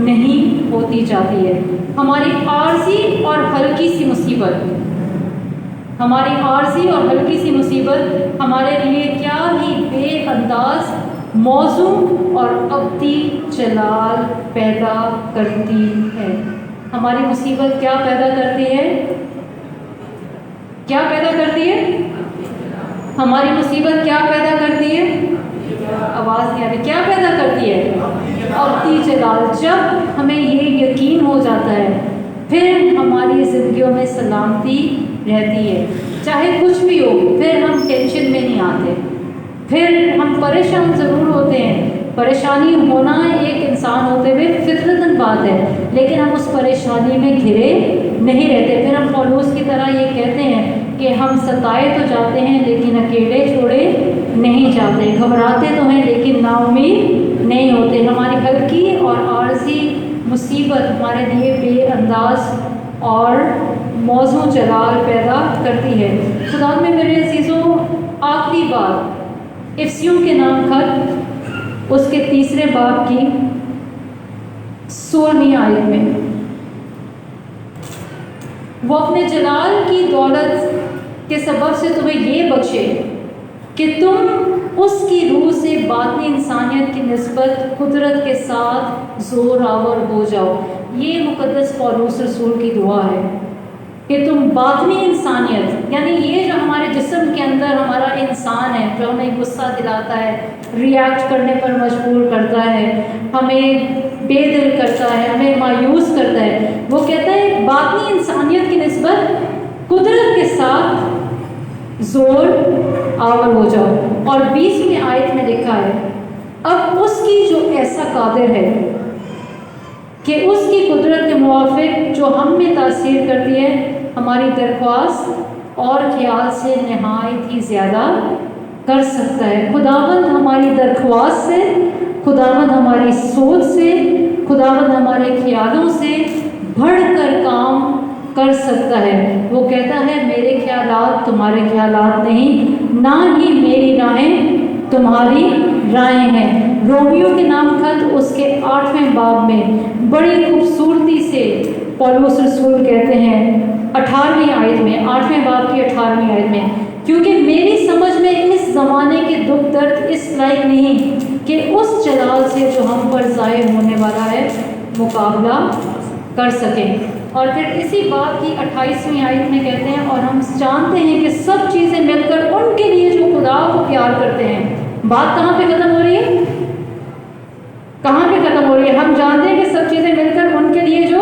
नहीं होती जाती है। हमारी आर्जी और हल्की सी मुसीबत हमारे लिए क्या ही बेअंदाज मौजू और अब्दी जलाल पैदा करती है। हमारी मुसीबत क्या पैदा करती है? क्या पैदा करती है? हमारी मुसीबत क्या पैदा करती है? आवाज़ नहीं आ रही। क्या पैदा करती है? अब्दी जलाल। जब हमें ये यकीन हो जाता है फिर हमारी ज़िंदगियों में सलामती रहती है। चाहे कुछ भी हो फिर हम टेंशन में नहीं आते, फिर हम परेशान ज़रूर होते हैं। परेशानी होना एक इंसान होते हुए फितरतन बात है, लेकिन हम उस परेशानी में घिरे नहीं रहते। फिर हम पौलुस की तरह ये कहते हैं कि हम सताए तो जाते हैं लेकिन अकेले छोड़े नहीं जाते, घबराते तो हैं लेकिन नाउम्मीद नहीं होते। हमारी हल्की और आर्जी मुसीबत हमारे लिए बेअंदाज और मौजू जलाल पैदा करती है। खुदा में मेरे अजीज़ों, आखिरी बात इफ्सियों के नाम खत उसके 3 बाब की 16वीं आयत में, वो अपने जलाल की दौलत के सबब से तुम्हें ये बख्शे कि तुम उसकी रूह से बातनी इंसानियत की निस्बत कुदरत के साथ ज़ोरावर हो जाओ। ये मुक़द्दस पौलुस रसूल की दुआ है कि तुम बातनी इंसानियत, यानी ये जो हमारे जिस्म के अंदर हमारा इंसान है, जो हमें गुस्सा दिलाता है, रिएक्ट करने पर मजबूर करता है, हमें बेदिल करता है, हमें मायूस करता है, वो कहता है बातनी इंसानियत की निस्बत कुदरत के साथ जोर आवर हो जाओ। और 20वीं आयत में लिखा है, अब उसकी जो ऐसा कादिर है कि उसकी कुदरत के मुवाफिक जो हम में तासीर करती है, हमारी दरख्वास्त और ख्याल से नहायत ही ज़्यादा कर सकता है। खुदावंद हमारी दरख्वास्त से, खुदावंद हमारी सोच से, खुदावंद हमारे ख्यालों से बढ़कर काम कर सकता है। वो कहता है मेरे ख्यालात तुम्हारे ख्यालात नहीं, ना ही मेरी राहें तुम्हारी राहें हैं। रोमियो के नाम खत उसके 8वें बाब में बड़ी खूबसूरती से पौलुस रसूल कहते हैं 18वीं आयत में, 8वें बाब की 18वीं आयत में, क्योंकि मेरी समझ में इस ज़माने के दुख दर्द इस लायक नहीं कि उस जलाल से जो हम पर ज़ाहिर होने वाला है मुकाबला कर सकें। और फिर इसी बात की 28वीं आयत में कहते हैं, और हम जानते हैं कि सब चीज़ें मिलकर उनके लिए जो खुदा को प्यार करते हैं। बात कहाँ पे ख़त्म हो रही है? कहाँ पे ख़त्म हो रही है? हम जानते हैं कि सब चीज़ें मिलकर उनके लिए जो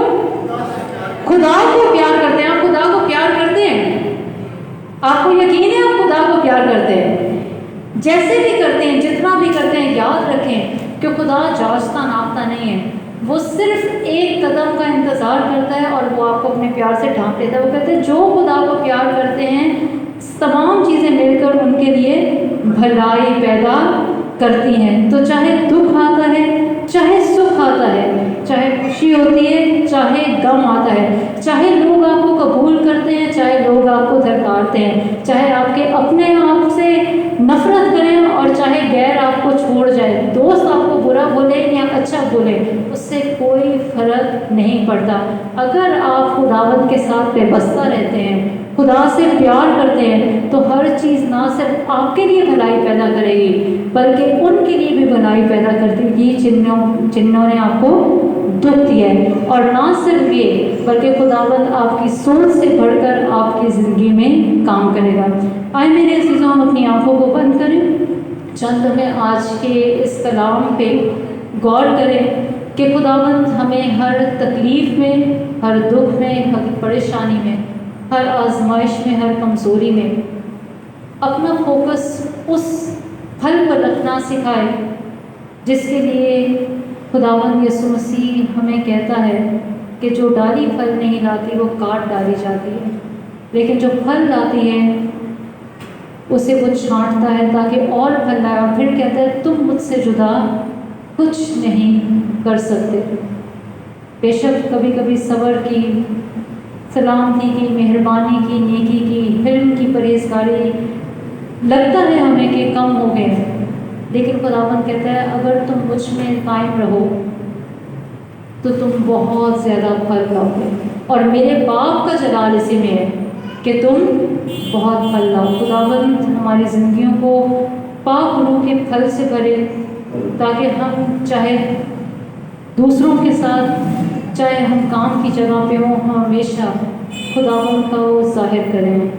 खुदा को प्यार करते हैं। आप खुदा को प्यार करते हैं? आपको यकीन है आप खुदा को प्यार करते हैं? जैसे भी करते हैं, जितना भी करते हैं, याद रखें कि खुदा जांचता नापता नहीं है। वो सिर्फ एक कदम का इंतज़ार करता है और वो आपको अपने प्यार से ढांप लेता है। वो कहते हैं जो खुदा को प्यार करते हैं तमाम चीज़ें मिलकर उनके लिए भलाई पैदा करती हैं। तो चाहे दुख आता है, चाहे सुख आता है, चाहे खुशी होती है, चाहे गम आता है, चाहे लोग आपको कबूल करते हैं, चाहे लोग आपको धरकारते हैं, चाहे आपके अपने आप से नफरत करें और चाहे गैर आपको छोड़ जाए, दोस्त आपको बुरा बोले या अच्छा बोले, उससे कोई फर्क नहीं पड़ता। अगर आप खुदावंद के साथ बेबस्ता रहते हैं, खुदा से प्यार करते हैं, तो हर चीज़ ना सिर्फ आपके लिए भलाई पैदा करेगी बल्कि उनके लिए भी भलाई पैदा करती है जिन्होंने आपको दुख दिया है। और ना सिर्फ ये बल्कि खुदावंद आपकी सोच से बढ़कर आपकी ज़िंदगी में काम करेगा। आए मेरे अज़ीज़ों, हम अपनी आंखों को बंद करें, चंद में आज के इस कलाम पे गौर करें कि खुदावंद हमें हर तकलीफ़ में, हर दुख में, हर परेशानी में, हर आजमाइश में, हर कमज़ोरी में अपना फोकस उस फल पर रखना सिखाए जिसके लिए खुदावंद यीशु मसीह हमें कहता है कि जो डाली फल नहीं लाती वो काट डाली जाती है, लेकिन जो फल लाती है उसे वो छांटता है ताकि और फल लाए। और फिर कहता है तुम मुझसे जुदा कुछ नहीं कर सकते। बेशक कभी कभी सब्र की, सलामती की, मेहरबानी की, नेकी की, हिल्म की, परहेज़गारी लगता है हमें कि कम हो गए, लेकिन खुदावंद कहता है अगर तुम मुझ में कायम रहो तो तुम बहुत ज़्यादा फल लाओगे। और मेरे बाप का जलाल इसी में है कि तुम बहुत फल लाओ। खुदावंद हमारी ज़िंदगियों को पाक रूह के फल से भरे ताकि हम चाहे दूसरों के साथ, चाहे हम काम की जगह पे हों, हम हमेशा खुदावंद का वो ज़ाहिर करें।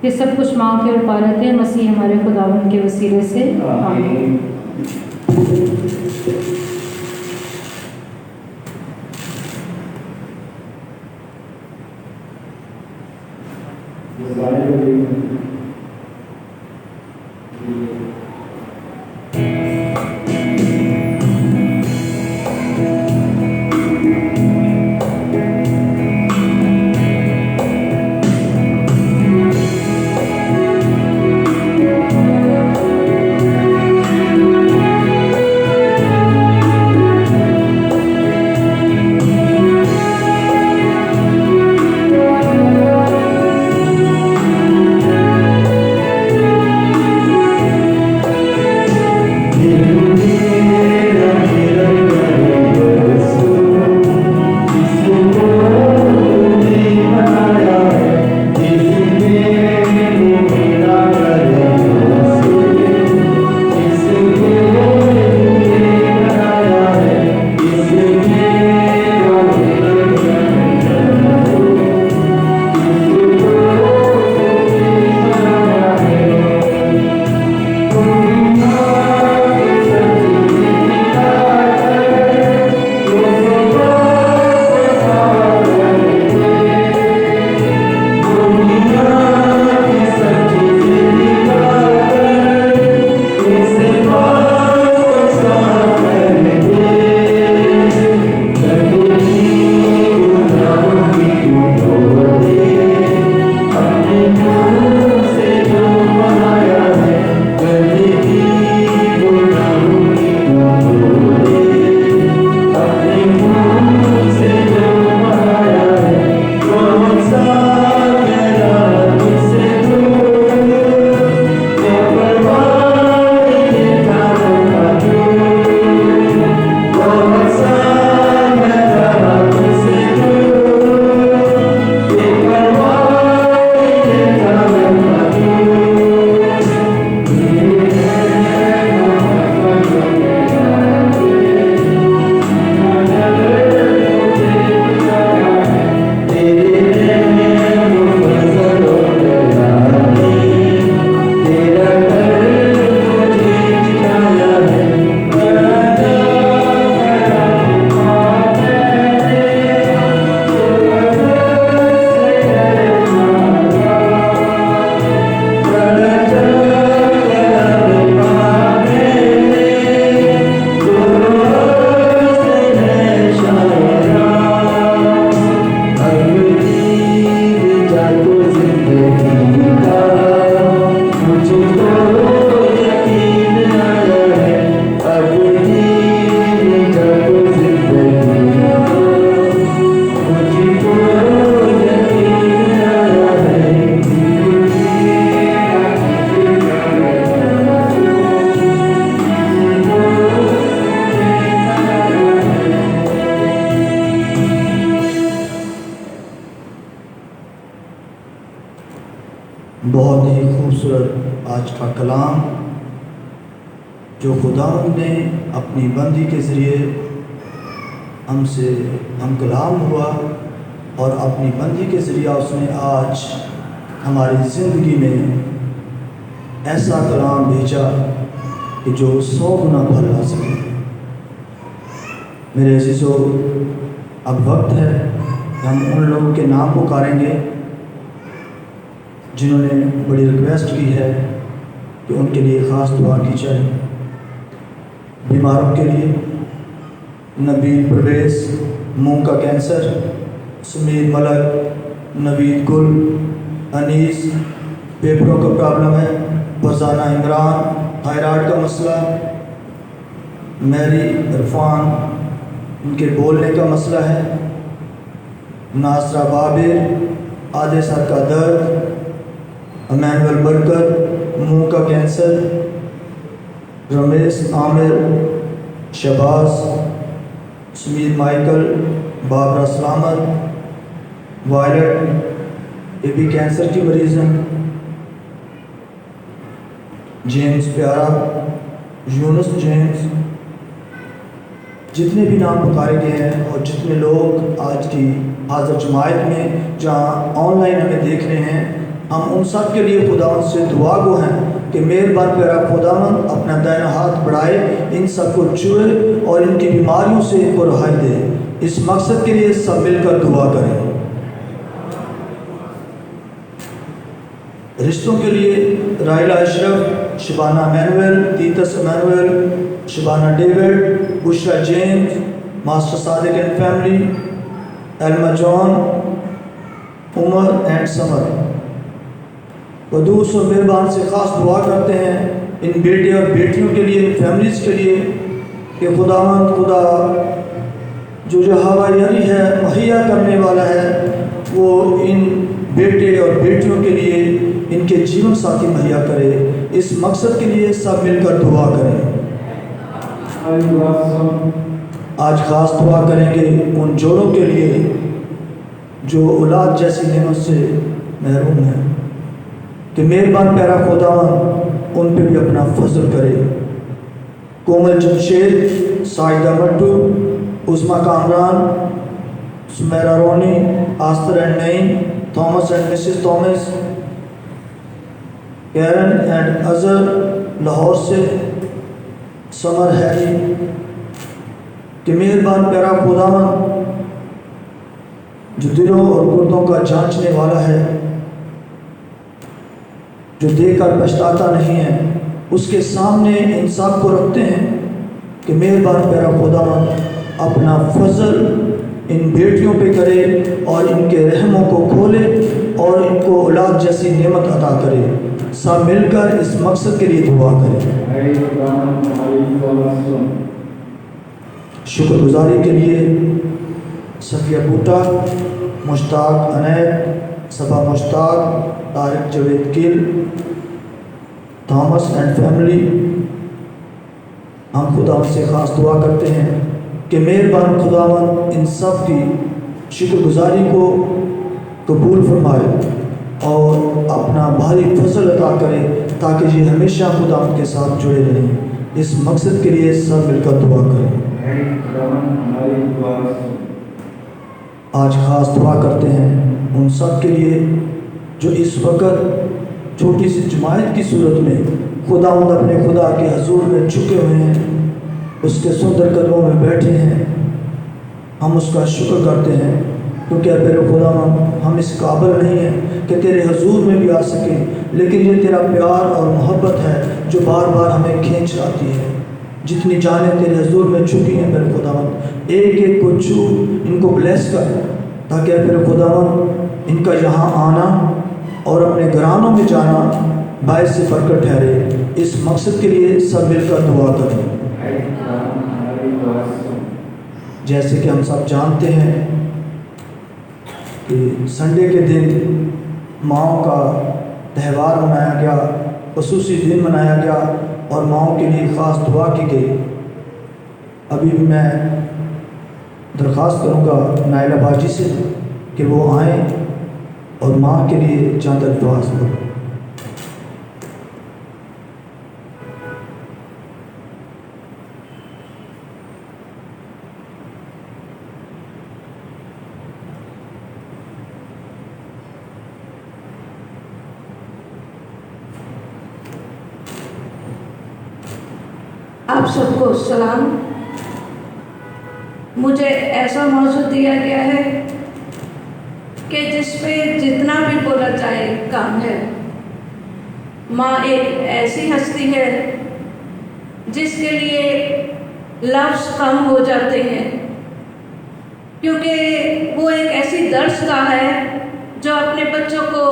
ये सब कुछ मांगते और पा लेते हैं मसीह हमारे खुदावंद के वसीले से, आमीन। بہت ہی خوبصورت آج کا کلام جو خدا نے اپنی بندی کے ذریعے ہم کلام ہوا اور اپنی بندی کے ذریعہ اس نے آج ہماری زندگی میں ایسا کلام بھیجا کہ جو 100 گنا بھر لا سکے۔ میرے عزیزو، اب وقت ہے کہ ہم ان لوگوں کے نام پکاریں گے جنہوں نے بڑی ریکویسٹ کی ہے کہ ان کے لیے خاص دعا کی جائے۔ بیماروں کے لیے نبیل پرویز، منہ کا کینسر، سمیر ملک، نوید گل، انیس پیپروں کا پرابلم ہے، فرزانہ عمران تھائرائڈ کا مسئلہ، میری عرفان ان کے بولنے کا مسئلہ ہے، ناصرہ بابر آدھے سر کا درد، امینول برکت منہ کا کینسر، رمیش عامر، شہباز، سمیر مائیکل، بابرہ سلامت، وائلٹ یہ بھی کینسر کی مریض ہیں، جیمز پیارا، یونس جیمز، جتنے بھی نام پکارے گئے ہیں اور جتنے لوگ آج کی حاضر جماعت میں جہاں آن لائن ہمیں دیکھ رہے ہیں، ہم ان سب کے لیے خداوند سے دعا گو ہیں کہ مہربان پیارا خداوند اپنا دائنا ہاتھ بڑھائے، ان سب کو چھوئے اور ان کی بیماریوں سے ان کو رہائی دے۔ اس مقصد کے لیے سب مل کر دعا کریں۔ رشتوں کے لیے Raila Ashraf, Shabana Manuel, Titus Manuel, Shabana David, Bushra James, master Sadiq and family, Elma John, Umar and Samar. قدوس اور مہربان سے خاص دعا کرتے ہیں ان بیٹے اور بیٹیوں کے لیے، ان فیملیز کے لیے کہ خداوند خدا جو ہوائیاری ہے مہیا کرنے والا ہے، وہ ان بیٹے اور بیٹیوں کے لیے ان کے جیون ساتھی مہیا کرے۔ اس مقصد کے لیے سب مل کر دعا کریں۔ آج خاص دعا کریں گے ان جوڑوں کے لیے جو اولاد جیسی نعمت سے محروم ہیں کہ مہربان پیارا خداوند ان پہ بھی اپنا فضل کرے۔ Komal Jamshed, Saida Mattu, Uzma Kamran, Sameera Ronnie, Esther and Naeem, Thomas and Mrs Thomas, Karen and Azhar Lahore سے، سمر ہیری، کہ مہربان پیارا خداوند جو دلوں اور گردوں کا جانچنے والا ہے، جو دیکھ کر پچھتاتا نہیں ہے، اس کے سامنے ان سب کو رکھتے ہیں کہ مہربان پیارا خداوند اپنا فضل ان بیٹیوں پہ کرے اور ان کے رحموں کو کھولے اور ان کو اولاد جیسی نعمت عطا کرے۔ سب مل کر اس مقصد کے لیے دعا کریں۔ شکر گزاری کے لیے صفیہ بوٹا، مشتاق عنید، صبا مشتاق، طارق جاوید گل، تھامس اینڈ فیملی، ہم خداوند سے خاص دعا کرتے ہیں کہ مہربان خداوند ان سب کی شکر گزاری کو قبول فرمائے اور اپنا بھاری فضل عطا کرے تاکہ یہ ہمیشہ خداوند کے ساتھ جڑے رہیں۔ اس مقصد کے لیے سب مل کر دعا کریں۔ آج خاص دعا کرتے ہیں ان سب کے لیے جو اس وقت چھوٹی سی جماعت کی صورت میں خداوند اپنے خدا کے حضور میں جھکے ہوئے ہیں، اس کے سندر قدموں میں بیٹھے ہیں۔ ہم اس کا شکر کرتے ہیں کیونکہ میرے خداوند ہم اس قابل نہیں ہیں کہ تیرے حضور میں بھی آ سکیں، لیکن یہ تیرا پیار اور محبت ہے جو بار بار ہمیں کھینچ لاتی ہے۔ جتنی جانیں تیرے حضور میں چھکی ہیں میرے خداوند، ایک ایک کو چھو، ان کو بلیس کر تاکہ میرے خداوند ان کا یہاں آنا اور اپنے گھرانوں میں جانا باعث سے برکت ٹھہرے۔ اس مقصد کے لیے سب مل کر دعا کریں۔ جیسے کہ ہم سب جانتے ہیں کہ سنڈے کے دن ماؤں کا تہوار منایا گیا، خصوصی دن منایا گیا اور ماؤں کے لیے خاص دعا کی گئی۔ ابھی بھی میں درخواست کروں گا نائلہ باجی سے کہ وہ آئیں اور ماں کے لیے چند الفاظ بولیں۔ आप सबको सलाम। मुझे ऐसा मौजू दिया गया है कि जिस पे जितना भी बोला जाए कम है। माँ एक ऐसी हस्ती है जिसके लिए लफ्ज़ कम हो जाते हैं, क्योंकि वो एक ऐसी दर्शगाह है जो अपने बच्चों को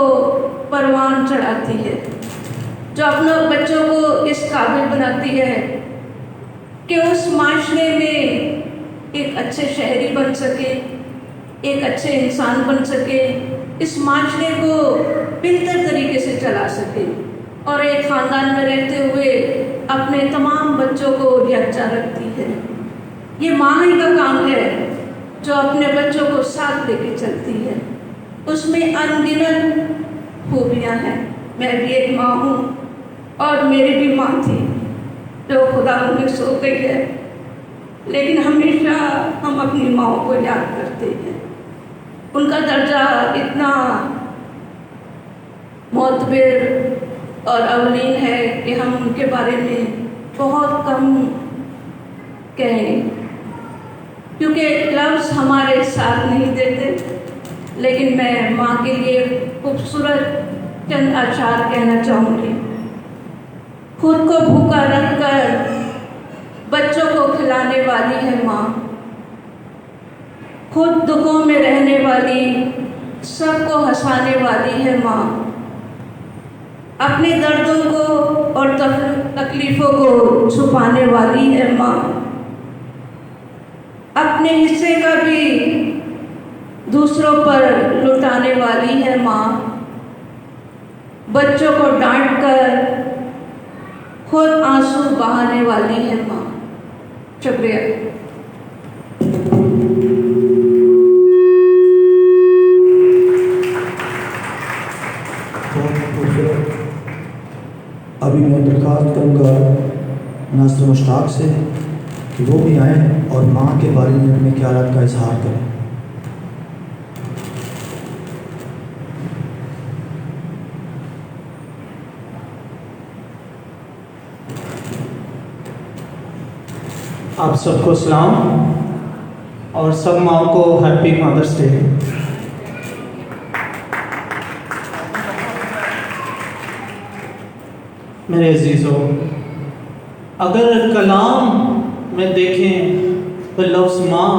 परवान चढ़ाती है, जो अपने बच्चों को इस काबिल बनाती है कि उस माशरे में एक अच्छे शहरी बन सके, एक अच्छे इंसान बन सके, इस माशरे को बेहतर तरीके से चला सके और एक ख़ानदान में रहते हुए अपने तमाम बच्चों को यकजा रखती है। ये माँ ही का काम है जो अपने बच्चों को साथ लेके चलती है। उसमें अनगिनत खूबियाँ हैं। मैं भी एक माँ हूँ और मेरी भी माँ थी जो खुदा में सो गई है, लेकिन हमेशा हम अपनी माँओं को याद करते हैं। उनका दर्जा इतना मोतबर और अवलीन है कि हम उनके बारे में बहुत कम कहें, क्योंकि लफ्ज़ हमारे साथ नहीं देते। लेकिन मैं माँ के लिए खूबसूरत चंद अशार कहना चाहूँगी। खुद को भूखा रखकर बच्चों को खिलाने वाली है माँ, खुद दुखों में रहने वाली, सबको हंसाने वाली है माँ, अपने दर्दों को और तकलीफ़ों को छुपाने वाली है माँ, अपने हिस्से का भी दूसरों पर लुटाने वाली है माँ, बच्चों को डांट कर खुद आंसू बहाने वाली है माँ। शुक्रिया। अभी मैं दरख्वास्त करूँगा नासिर मुश्ताक से कि वो भी आएँ और माँ के बारे में अपने ख्यालात का इजहार करें। आप सबको सलाम और सब माँ को हैप्पी मदर्स डे। मेरे अजीज़ों, अगर कलाम में देखें तो लफ्ज़ माँ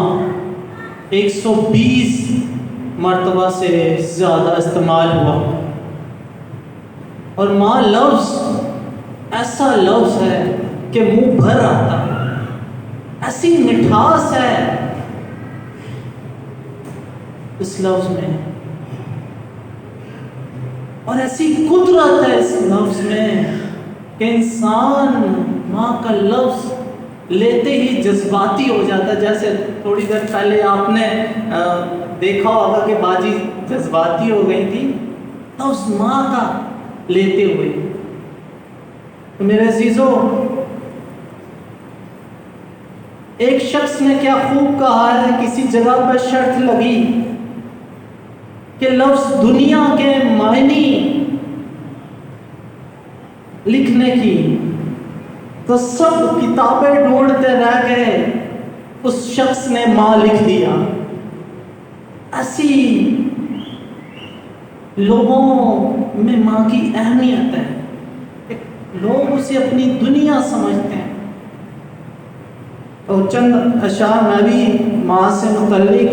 120 मरतबा से ज़्यादा इस्तेमाल हुआ और माँ लफ्ज़ ऐसा लफ्ज़ है कि मुँह भर आता है, ऐसी मिठास है इस लफ्ज़ में और ऐसी कुदरत है इस लफ्ज़ में कि इंसान माँ का लफ्ज़ लेते ही जज्बाती हो जाता है। जैसे थोड़ी देर पहले आपने देखा होगा कि बाजी जज्बाती हो गई थी लफ्ज़ माँ का लेते हुए। तो मेरे अजीज़ों, एक शख्स ने क्या खूब कहा है, किसी जगह पर शर्त लगी कि लफ्ज़ दुनिया के मायने लिखने की, तो सब किताबें ढूंढते रह गए, उस शख्स ने माँ लिख दिया। ऐसी लोगों में माँ की अहमियत है, लोग उसे अपनी दुनिया समझते हैं। और चंद अशार मैं भी माँ से मुतल्लिक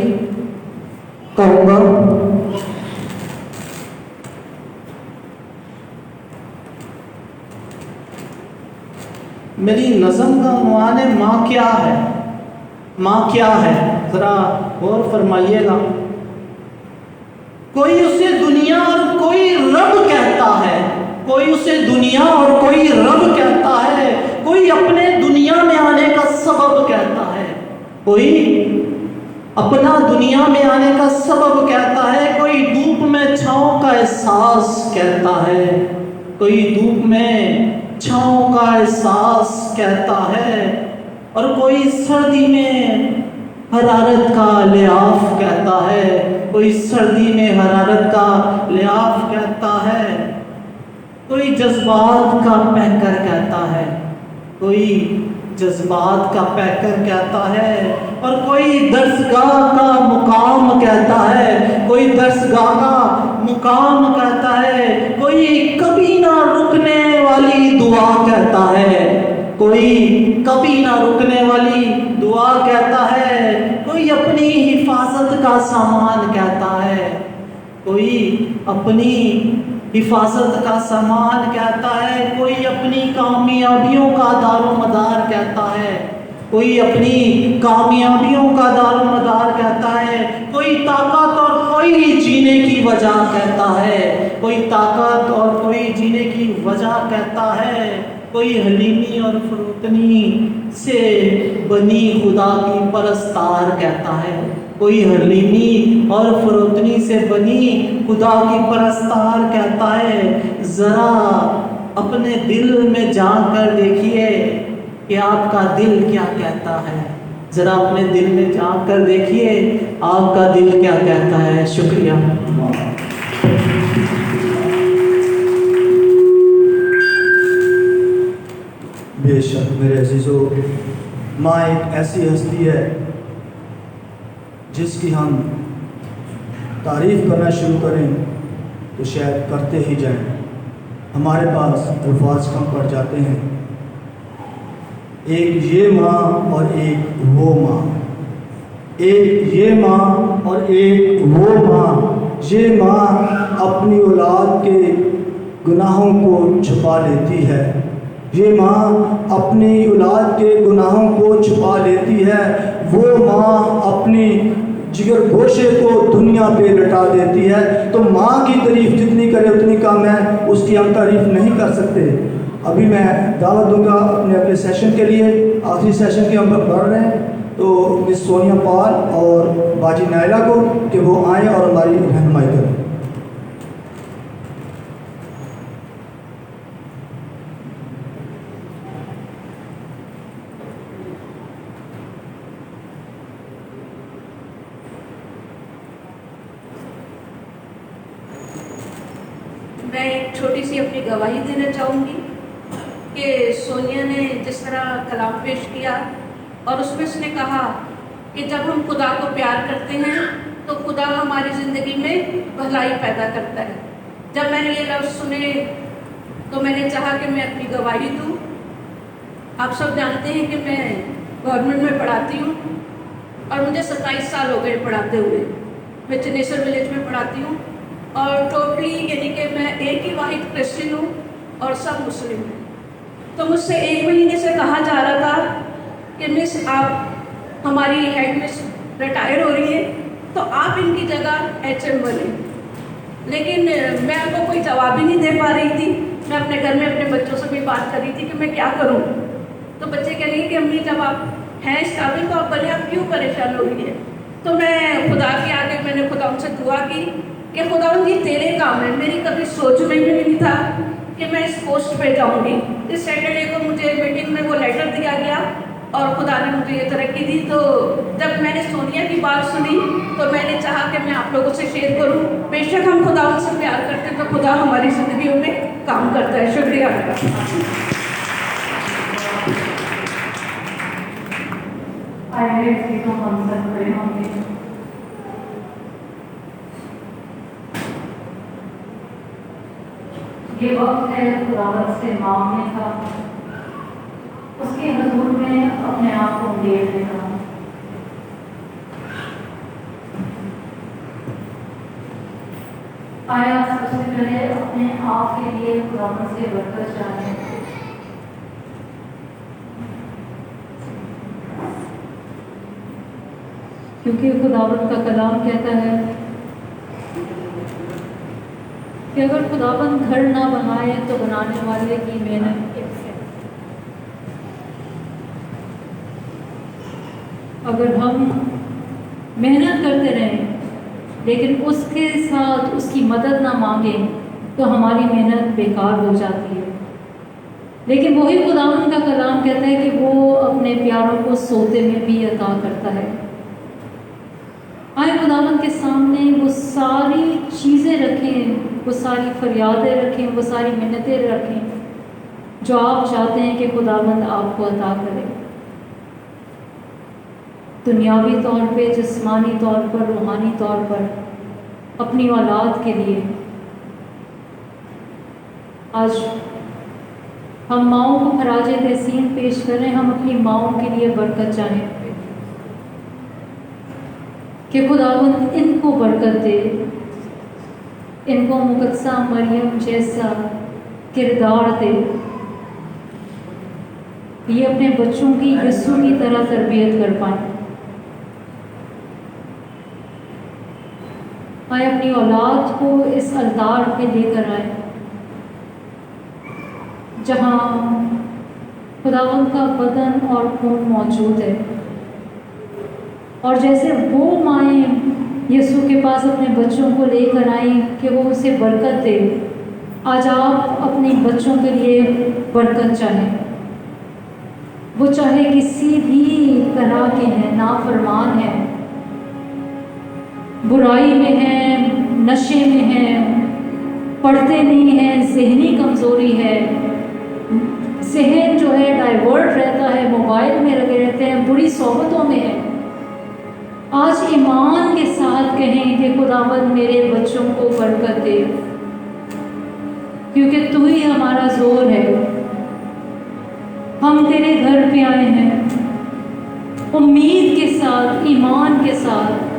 कहूँगा। मेरी नज़म का उन्वान है माँ क्या है। माँ क्या है, ज़रा गौर फरमाइएगा। कोई उसे दुनिया और कोई रब कहता है, कोई उसे दुनिया और कोई रब कहता है, कोई अपने दुनिया में आने का सबब कहता है, कोई अपना दुनिया में आने का सबब कहता है, कोई धूप में छाँव का एहसास कहता है, कोई धूप में छाँव का एहसास कहता है, और कोई सर्दी में हरारत का लिहाफ कहता है, कोई सर्दी में हरारत का लिहाफ कहता है, कोई जज्बात का पैकर कहता है, कोई جذبات کا پیکر کہتا ہے، اور کوئی درسگاہ کا مقام کہتا ہے، کوئی درسگاہ کا مقام کہتا ہے، کوئی کبھی نہ رکنے والی دعا کہتا ہے، کوئی کبھی نہ رکنے والی دعا کہتا ہے، کوئی اپنی حفاظت کا سامان کہتا ہے، کوئی اپنی حفاظت کا سامان کہتا ہے، کوئی اپنی کامیابیوں کا دار و مدار کہتا ہے، کوئی اپنی کامیابیوں کا دار و مدار کہتا ہے، کوئی طاقت اور کوئی جینے کی وجہ کہتا ہے، کوئی طاقت اور کوئی جینے کی وجہ کہتا ہے، کوئی حلیمی اور فروتنی سے بنی خدا کی پرستار کہتا ہے، کوئی حلیمی اور فروتنی سے بنی خدا کی پرستار کہتا ہے۔ ذرا اپنے دل میں جھانک کر دیکھیے کہ آپ کا دل کیا کہتا ہے، ذرا اپنے دل میں جھانک کر دیکھیے آپ کا دل کیا کہتا ہے۔ شکریہ۔ بے شک میرے عزیزو، ماں ایک ایسی ہستی ہے جس کی ہم تعریف کرنا شروع کریں تو شاید کرتے ہی جائیں، ہمارے پاس الفاظ کم پڑ جاتے ہیں۔ ایک یہ ماں اور ایک وہ ماں، ایک یہ ماں اور ایک وہ ماں۔ یہ ماں اپنی اولاد کے گناہوں کو چھپا لیتی ہے، یہ ماں اپنی اولاد کے گناہوں کو چھپا لیتی ہے، وہ ماں اپنی جگر گوشے کو دنیا پہ لٹا دیتی ہے۔ تو ماں کی تعریف جتنی کرے اتنی کم ہے، اس کی ہم تعریف نہیں کر سکتے۔ ابھی میں دعوت دوں گا اپنے اگلے سیشن کے لیے، آخری سیشن کے ہم بڑھ رہے ہیں، تو مس سونیا پال اور باجی نائلہ کو کہ وہ آئیں اور ہماری رہنمائی کریں۔ میں ایک چھوٹی سی اپنی گواہی دینا چاہوں گی کہ سونیا نے جس طرح کلام پیش کیا اور اس میں اس نے کہا کہ جب ہم خدا کو پیار کرتے ہیں تو خدا ہماری زندگی میں بھلائی پیدا کرتا ہے۔ جب میں نے یہ لفظ سنے تو میں نے چاہا کہ میں اپنی گواہی دوں۔ آپ سب جانتے ہیں کہ میں گورنمنٹ میں پڑھاتی ہوں اور مجھے 27 سال ہو گئے پڑھاتے ہوئے۔ میں چنیسر ولیج میں پڑھاتی ہوں اور ٹوٹلی یعنی کہ میں ایک ہی واحد کرسچن ہوں اور سب مسلم ہیں۔ تو مجھ سے 1 مہینے سے کہا جا رہا تھا کہ مس آپ ہماری ہیڈ مس ریٹائر ہو رہی ہے تو آپ ان کی جگہ HM بنیں، لیکن میں ان کو کوئی جواب ہی نہیں دے پا رہی تھی۔ میں اپنے گھر میں اپنے بچوں سے بھی بات کر رہی تھی کہ میں کیا کروں، تو بچے کہہ رہے ہیں کہ امی جب آپ ہیں اس قابل تو آپ بنے، آپ کیوں پریشان ہو رہی ہے؟ تو میں خدا کے آگے میں نے خدا ان سے دعا کی کہ خدا ان کی تیرے کام ہے، میری کبھی سوچ میں بھی نہیں تھا کہ میں اس پوسٹ پہ جاؤں گی۔ اس سیٹرڈے کو مجھے میٹنگ میں وہ لیٹر دیا گیا اور خدا نے مجھے یہ ترقی دی۔ تو جب میں نے سونیا کی بات سنی تو میں نے چاہا کہ میں آپ لوگوں سے شیئر کروں۔ بے شک ہم خدا ان سے پیار کرتے ہیں تو خدا ہماری زندگیوں میں کام کرتا ہے۔ شکریہ آپ کا۔ ہم سب کھڑے ہوں گے۔ یہ وقت ہے خداوند سے مانگنے کا، اس کے حضور میں اپنے آپ کو دینے کا۔ آیا سب سے پہلے اپنے آپ کے لیے خداوند سے برکت چاہیں۔ کیونکہ خداوند کا کلام کہتا ہے کہ اگر خداوند گھر نہ بنائے تو بنانے والے کی محنت کیسے؟ اگر ہم محنت کرتے رہیں لیکن اس کے ساتھ اس کی مدد نہ مانگیں تو ہماری محنت بیکار ہو جاتی ہے۔ لیکن وہی خداوند کا کلام کہتا ہے کہ وہ اپنے پیاروں کو سوتے میں بھی عطا کرتا ہے۔ آئے خداوند کے سامنے وہ ساری چیزیں رکھیں، وہ ساری فریادیں رکھیں، وہ ساری منتیں رکھیں جو آپ چاہتے ہیں کہ خداوند آپ کو عطا کرے۔ دنیاوی طور پہ، جسمانی طور پر، روحانی طور پر اپنی اولاد کے لیے. آج ہم ماؤں کو خراج تحسین پیش کریں. ہم اپنی ماؤں کے لیے برکت چاہیں کہ خداوند ان کو برکت دے، ان کو مقدسہ مریم جیسا کردار دے، یہ اپنے بچوں کی یسوع کی طرح تربیت کر پائیں. آئے اپنی اولاد کو اس الطار پہ لے کر آئے جہاں خداوند کا بدن اور خون موجود ہے. اور جیسے وہ مائیں یسوع کے پاس اپنے بچوں کو لے کر آئیں کہ وہ اسے برکت دے، آج آپ اپنے بچوں کے لیے برکت چاہیں. وہ چاہے کسی بھی طرح کے ہیں، نافرمان ہیں، برائی میں ہیں، نشے میں ہیں، پڑھتے نہیں ہیں، ذہنی کمزوری ہے، ذہن جو ہے ڈائیورٹ رہتا ہے، موبائل میں لگے رہتے ہیں، بری صحبتوں میں ہیں. آج ایمان کے ساتھ کہیں کہ خداوند میرے بچوں کو برکت دے، کیونکہ تو ہی ہمارا زور ہے. ہم تیرے گھر پہ آئے ہیں امید کے ساتھ، ایمان کے ساتھ،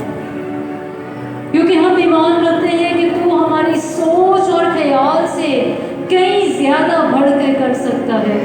کیونکہ ہم ایمان رکھتے ہیں کہ تو ہماری سوچ اور خیال سے کہیں زیادہ بڑھ کے کر سکتا ہے.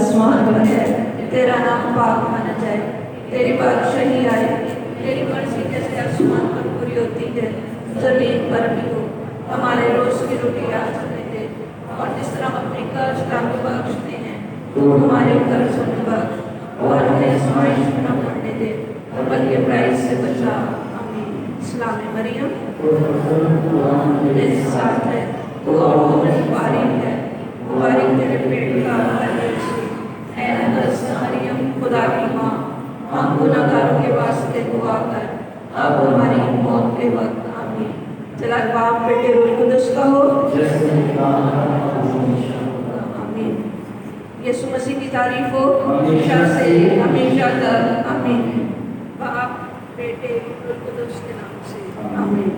आसमान पर है, तेरा नाम पाक माना जाए, तेरी बादशाही आए, तेरी मर्जी जैसे आसमान पर पूरी होती है जमीन पर भी हो। हमारे रोज की रोटी आज हमें दे, और जिस तरह हम अपने कर्ज को बख्शते हैं तो हमारे कर्ज हमें बख्श, और हमें आजमाइश में न पड़ने दे, बल्कि बुराई से बचा। आमीन। सलाम मरियम मेरे साथ है, तू औरतों में मुबारक है, मुबारक तेरे पेट का फल यीशु। ऐ मुकद्दस मरियम खुदा की माँ, हम गुनहगारों के वास्ते दुआ कर, अब हमारी मौत के वक्त। आमीन। चला बाप बेटे रूह कुदस का हो। आमीन। यीशु मसीह की तारीफ हो हमेशा से हमेशा तक। आमीन। बाप बेटे रूह कुदस के नाम से। आमीन।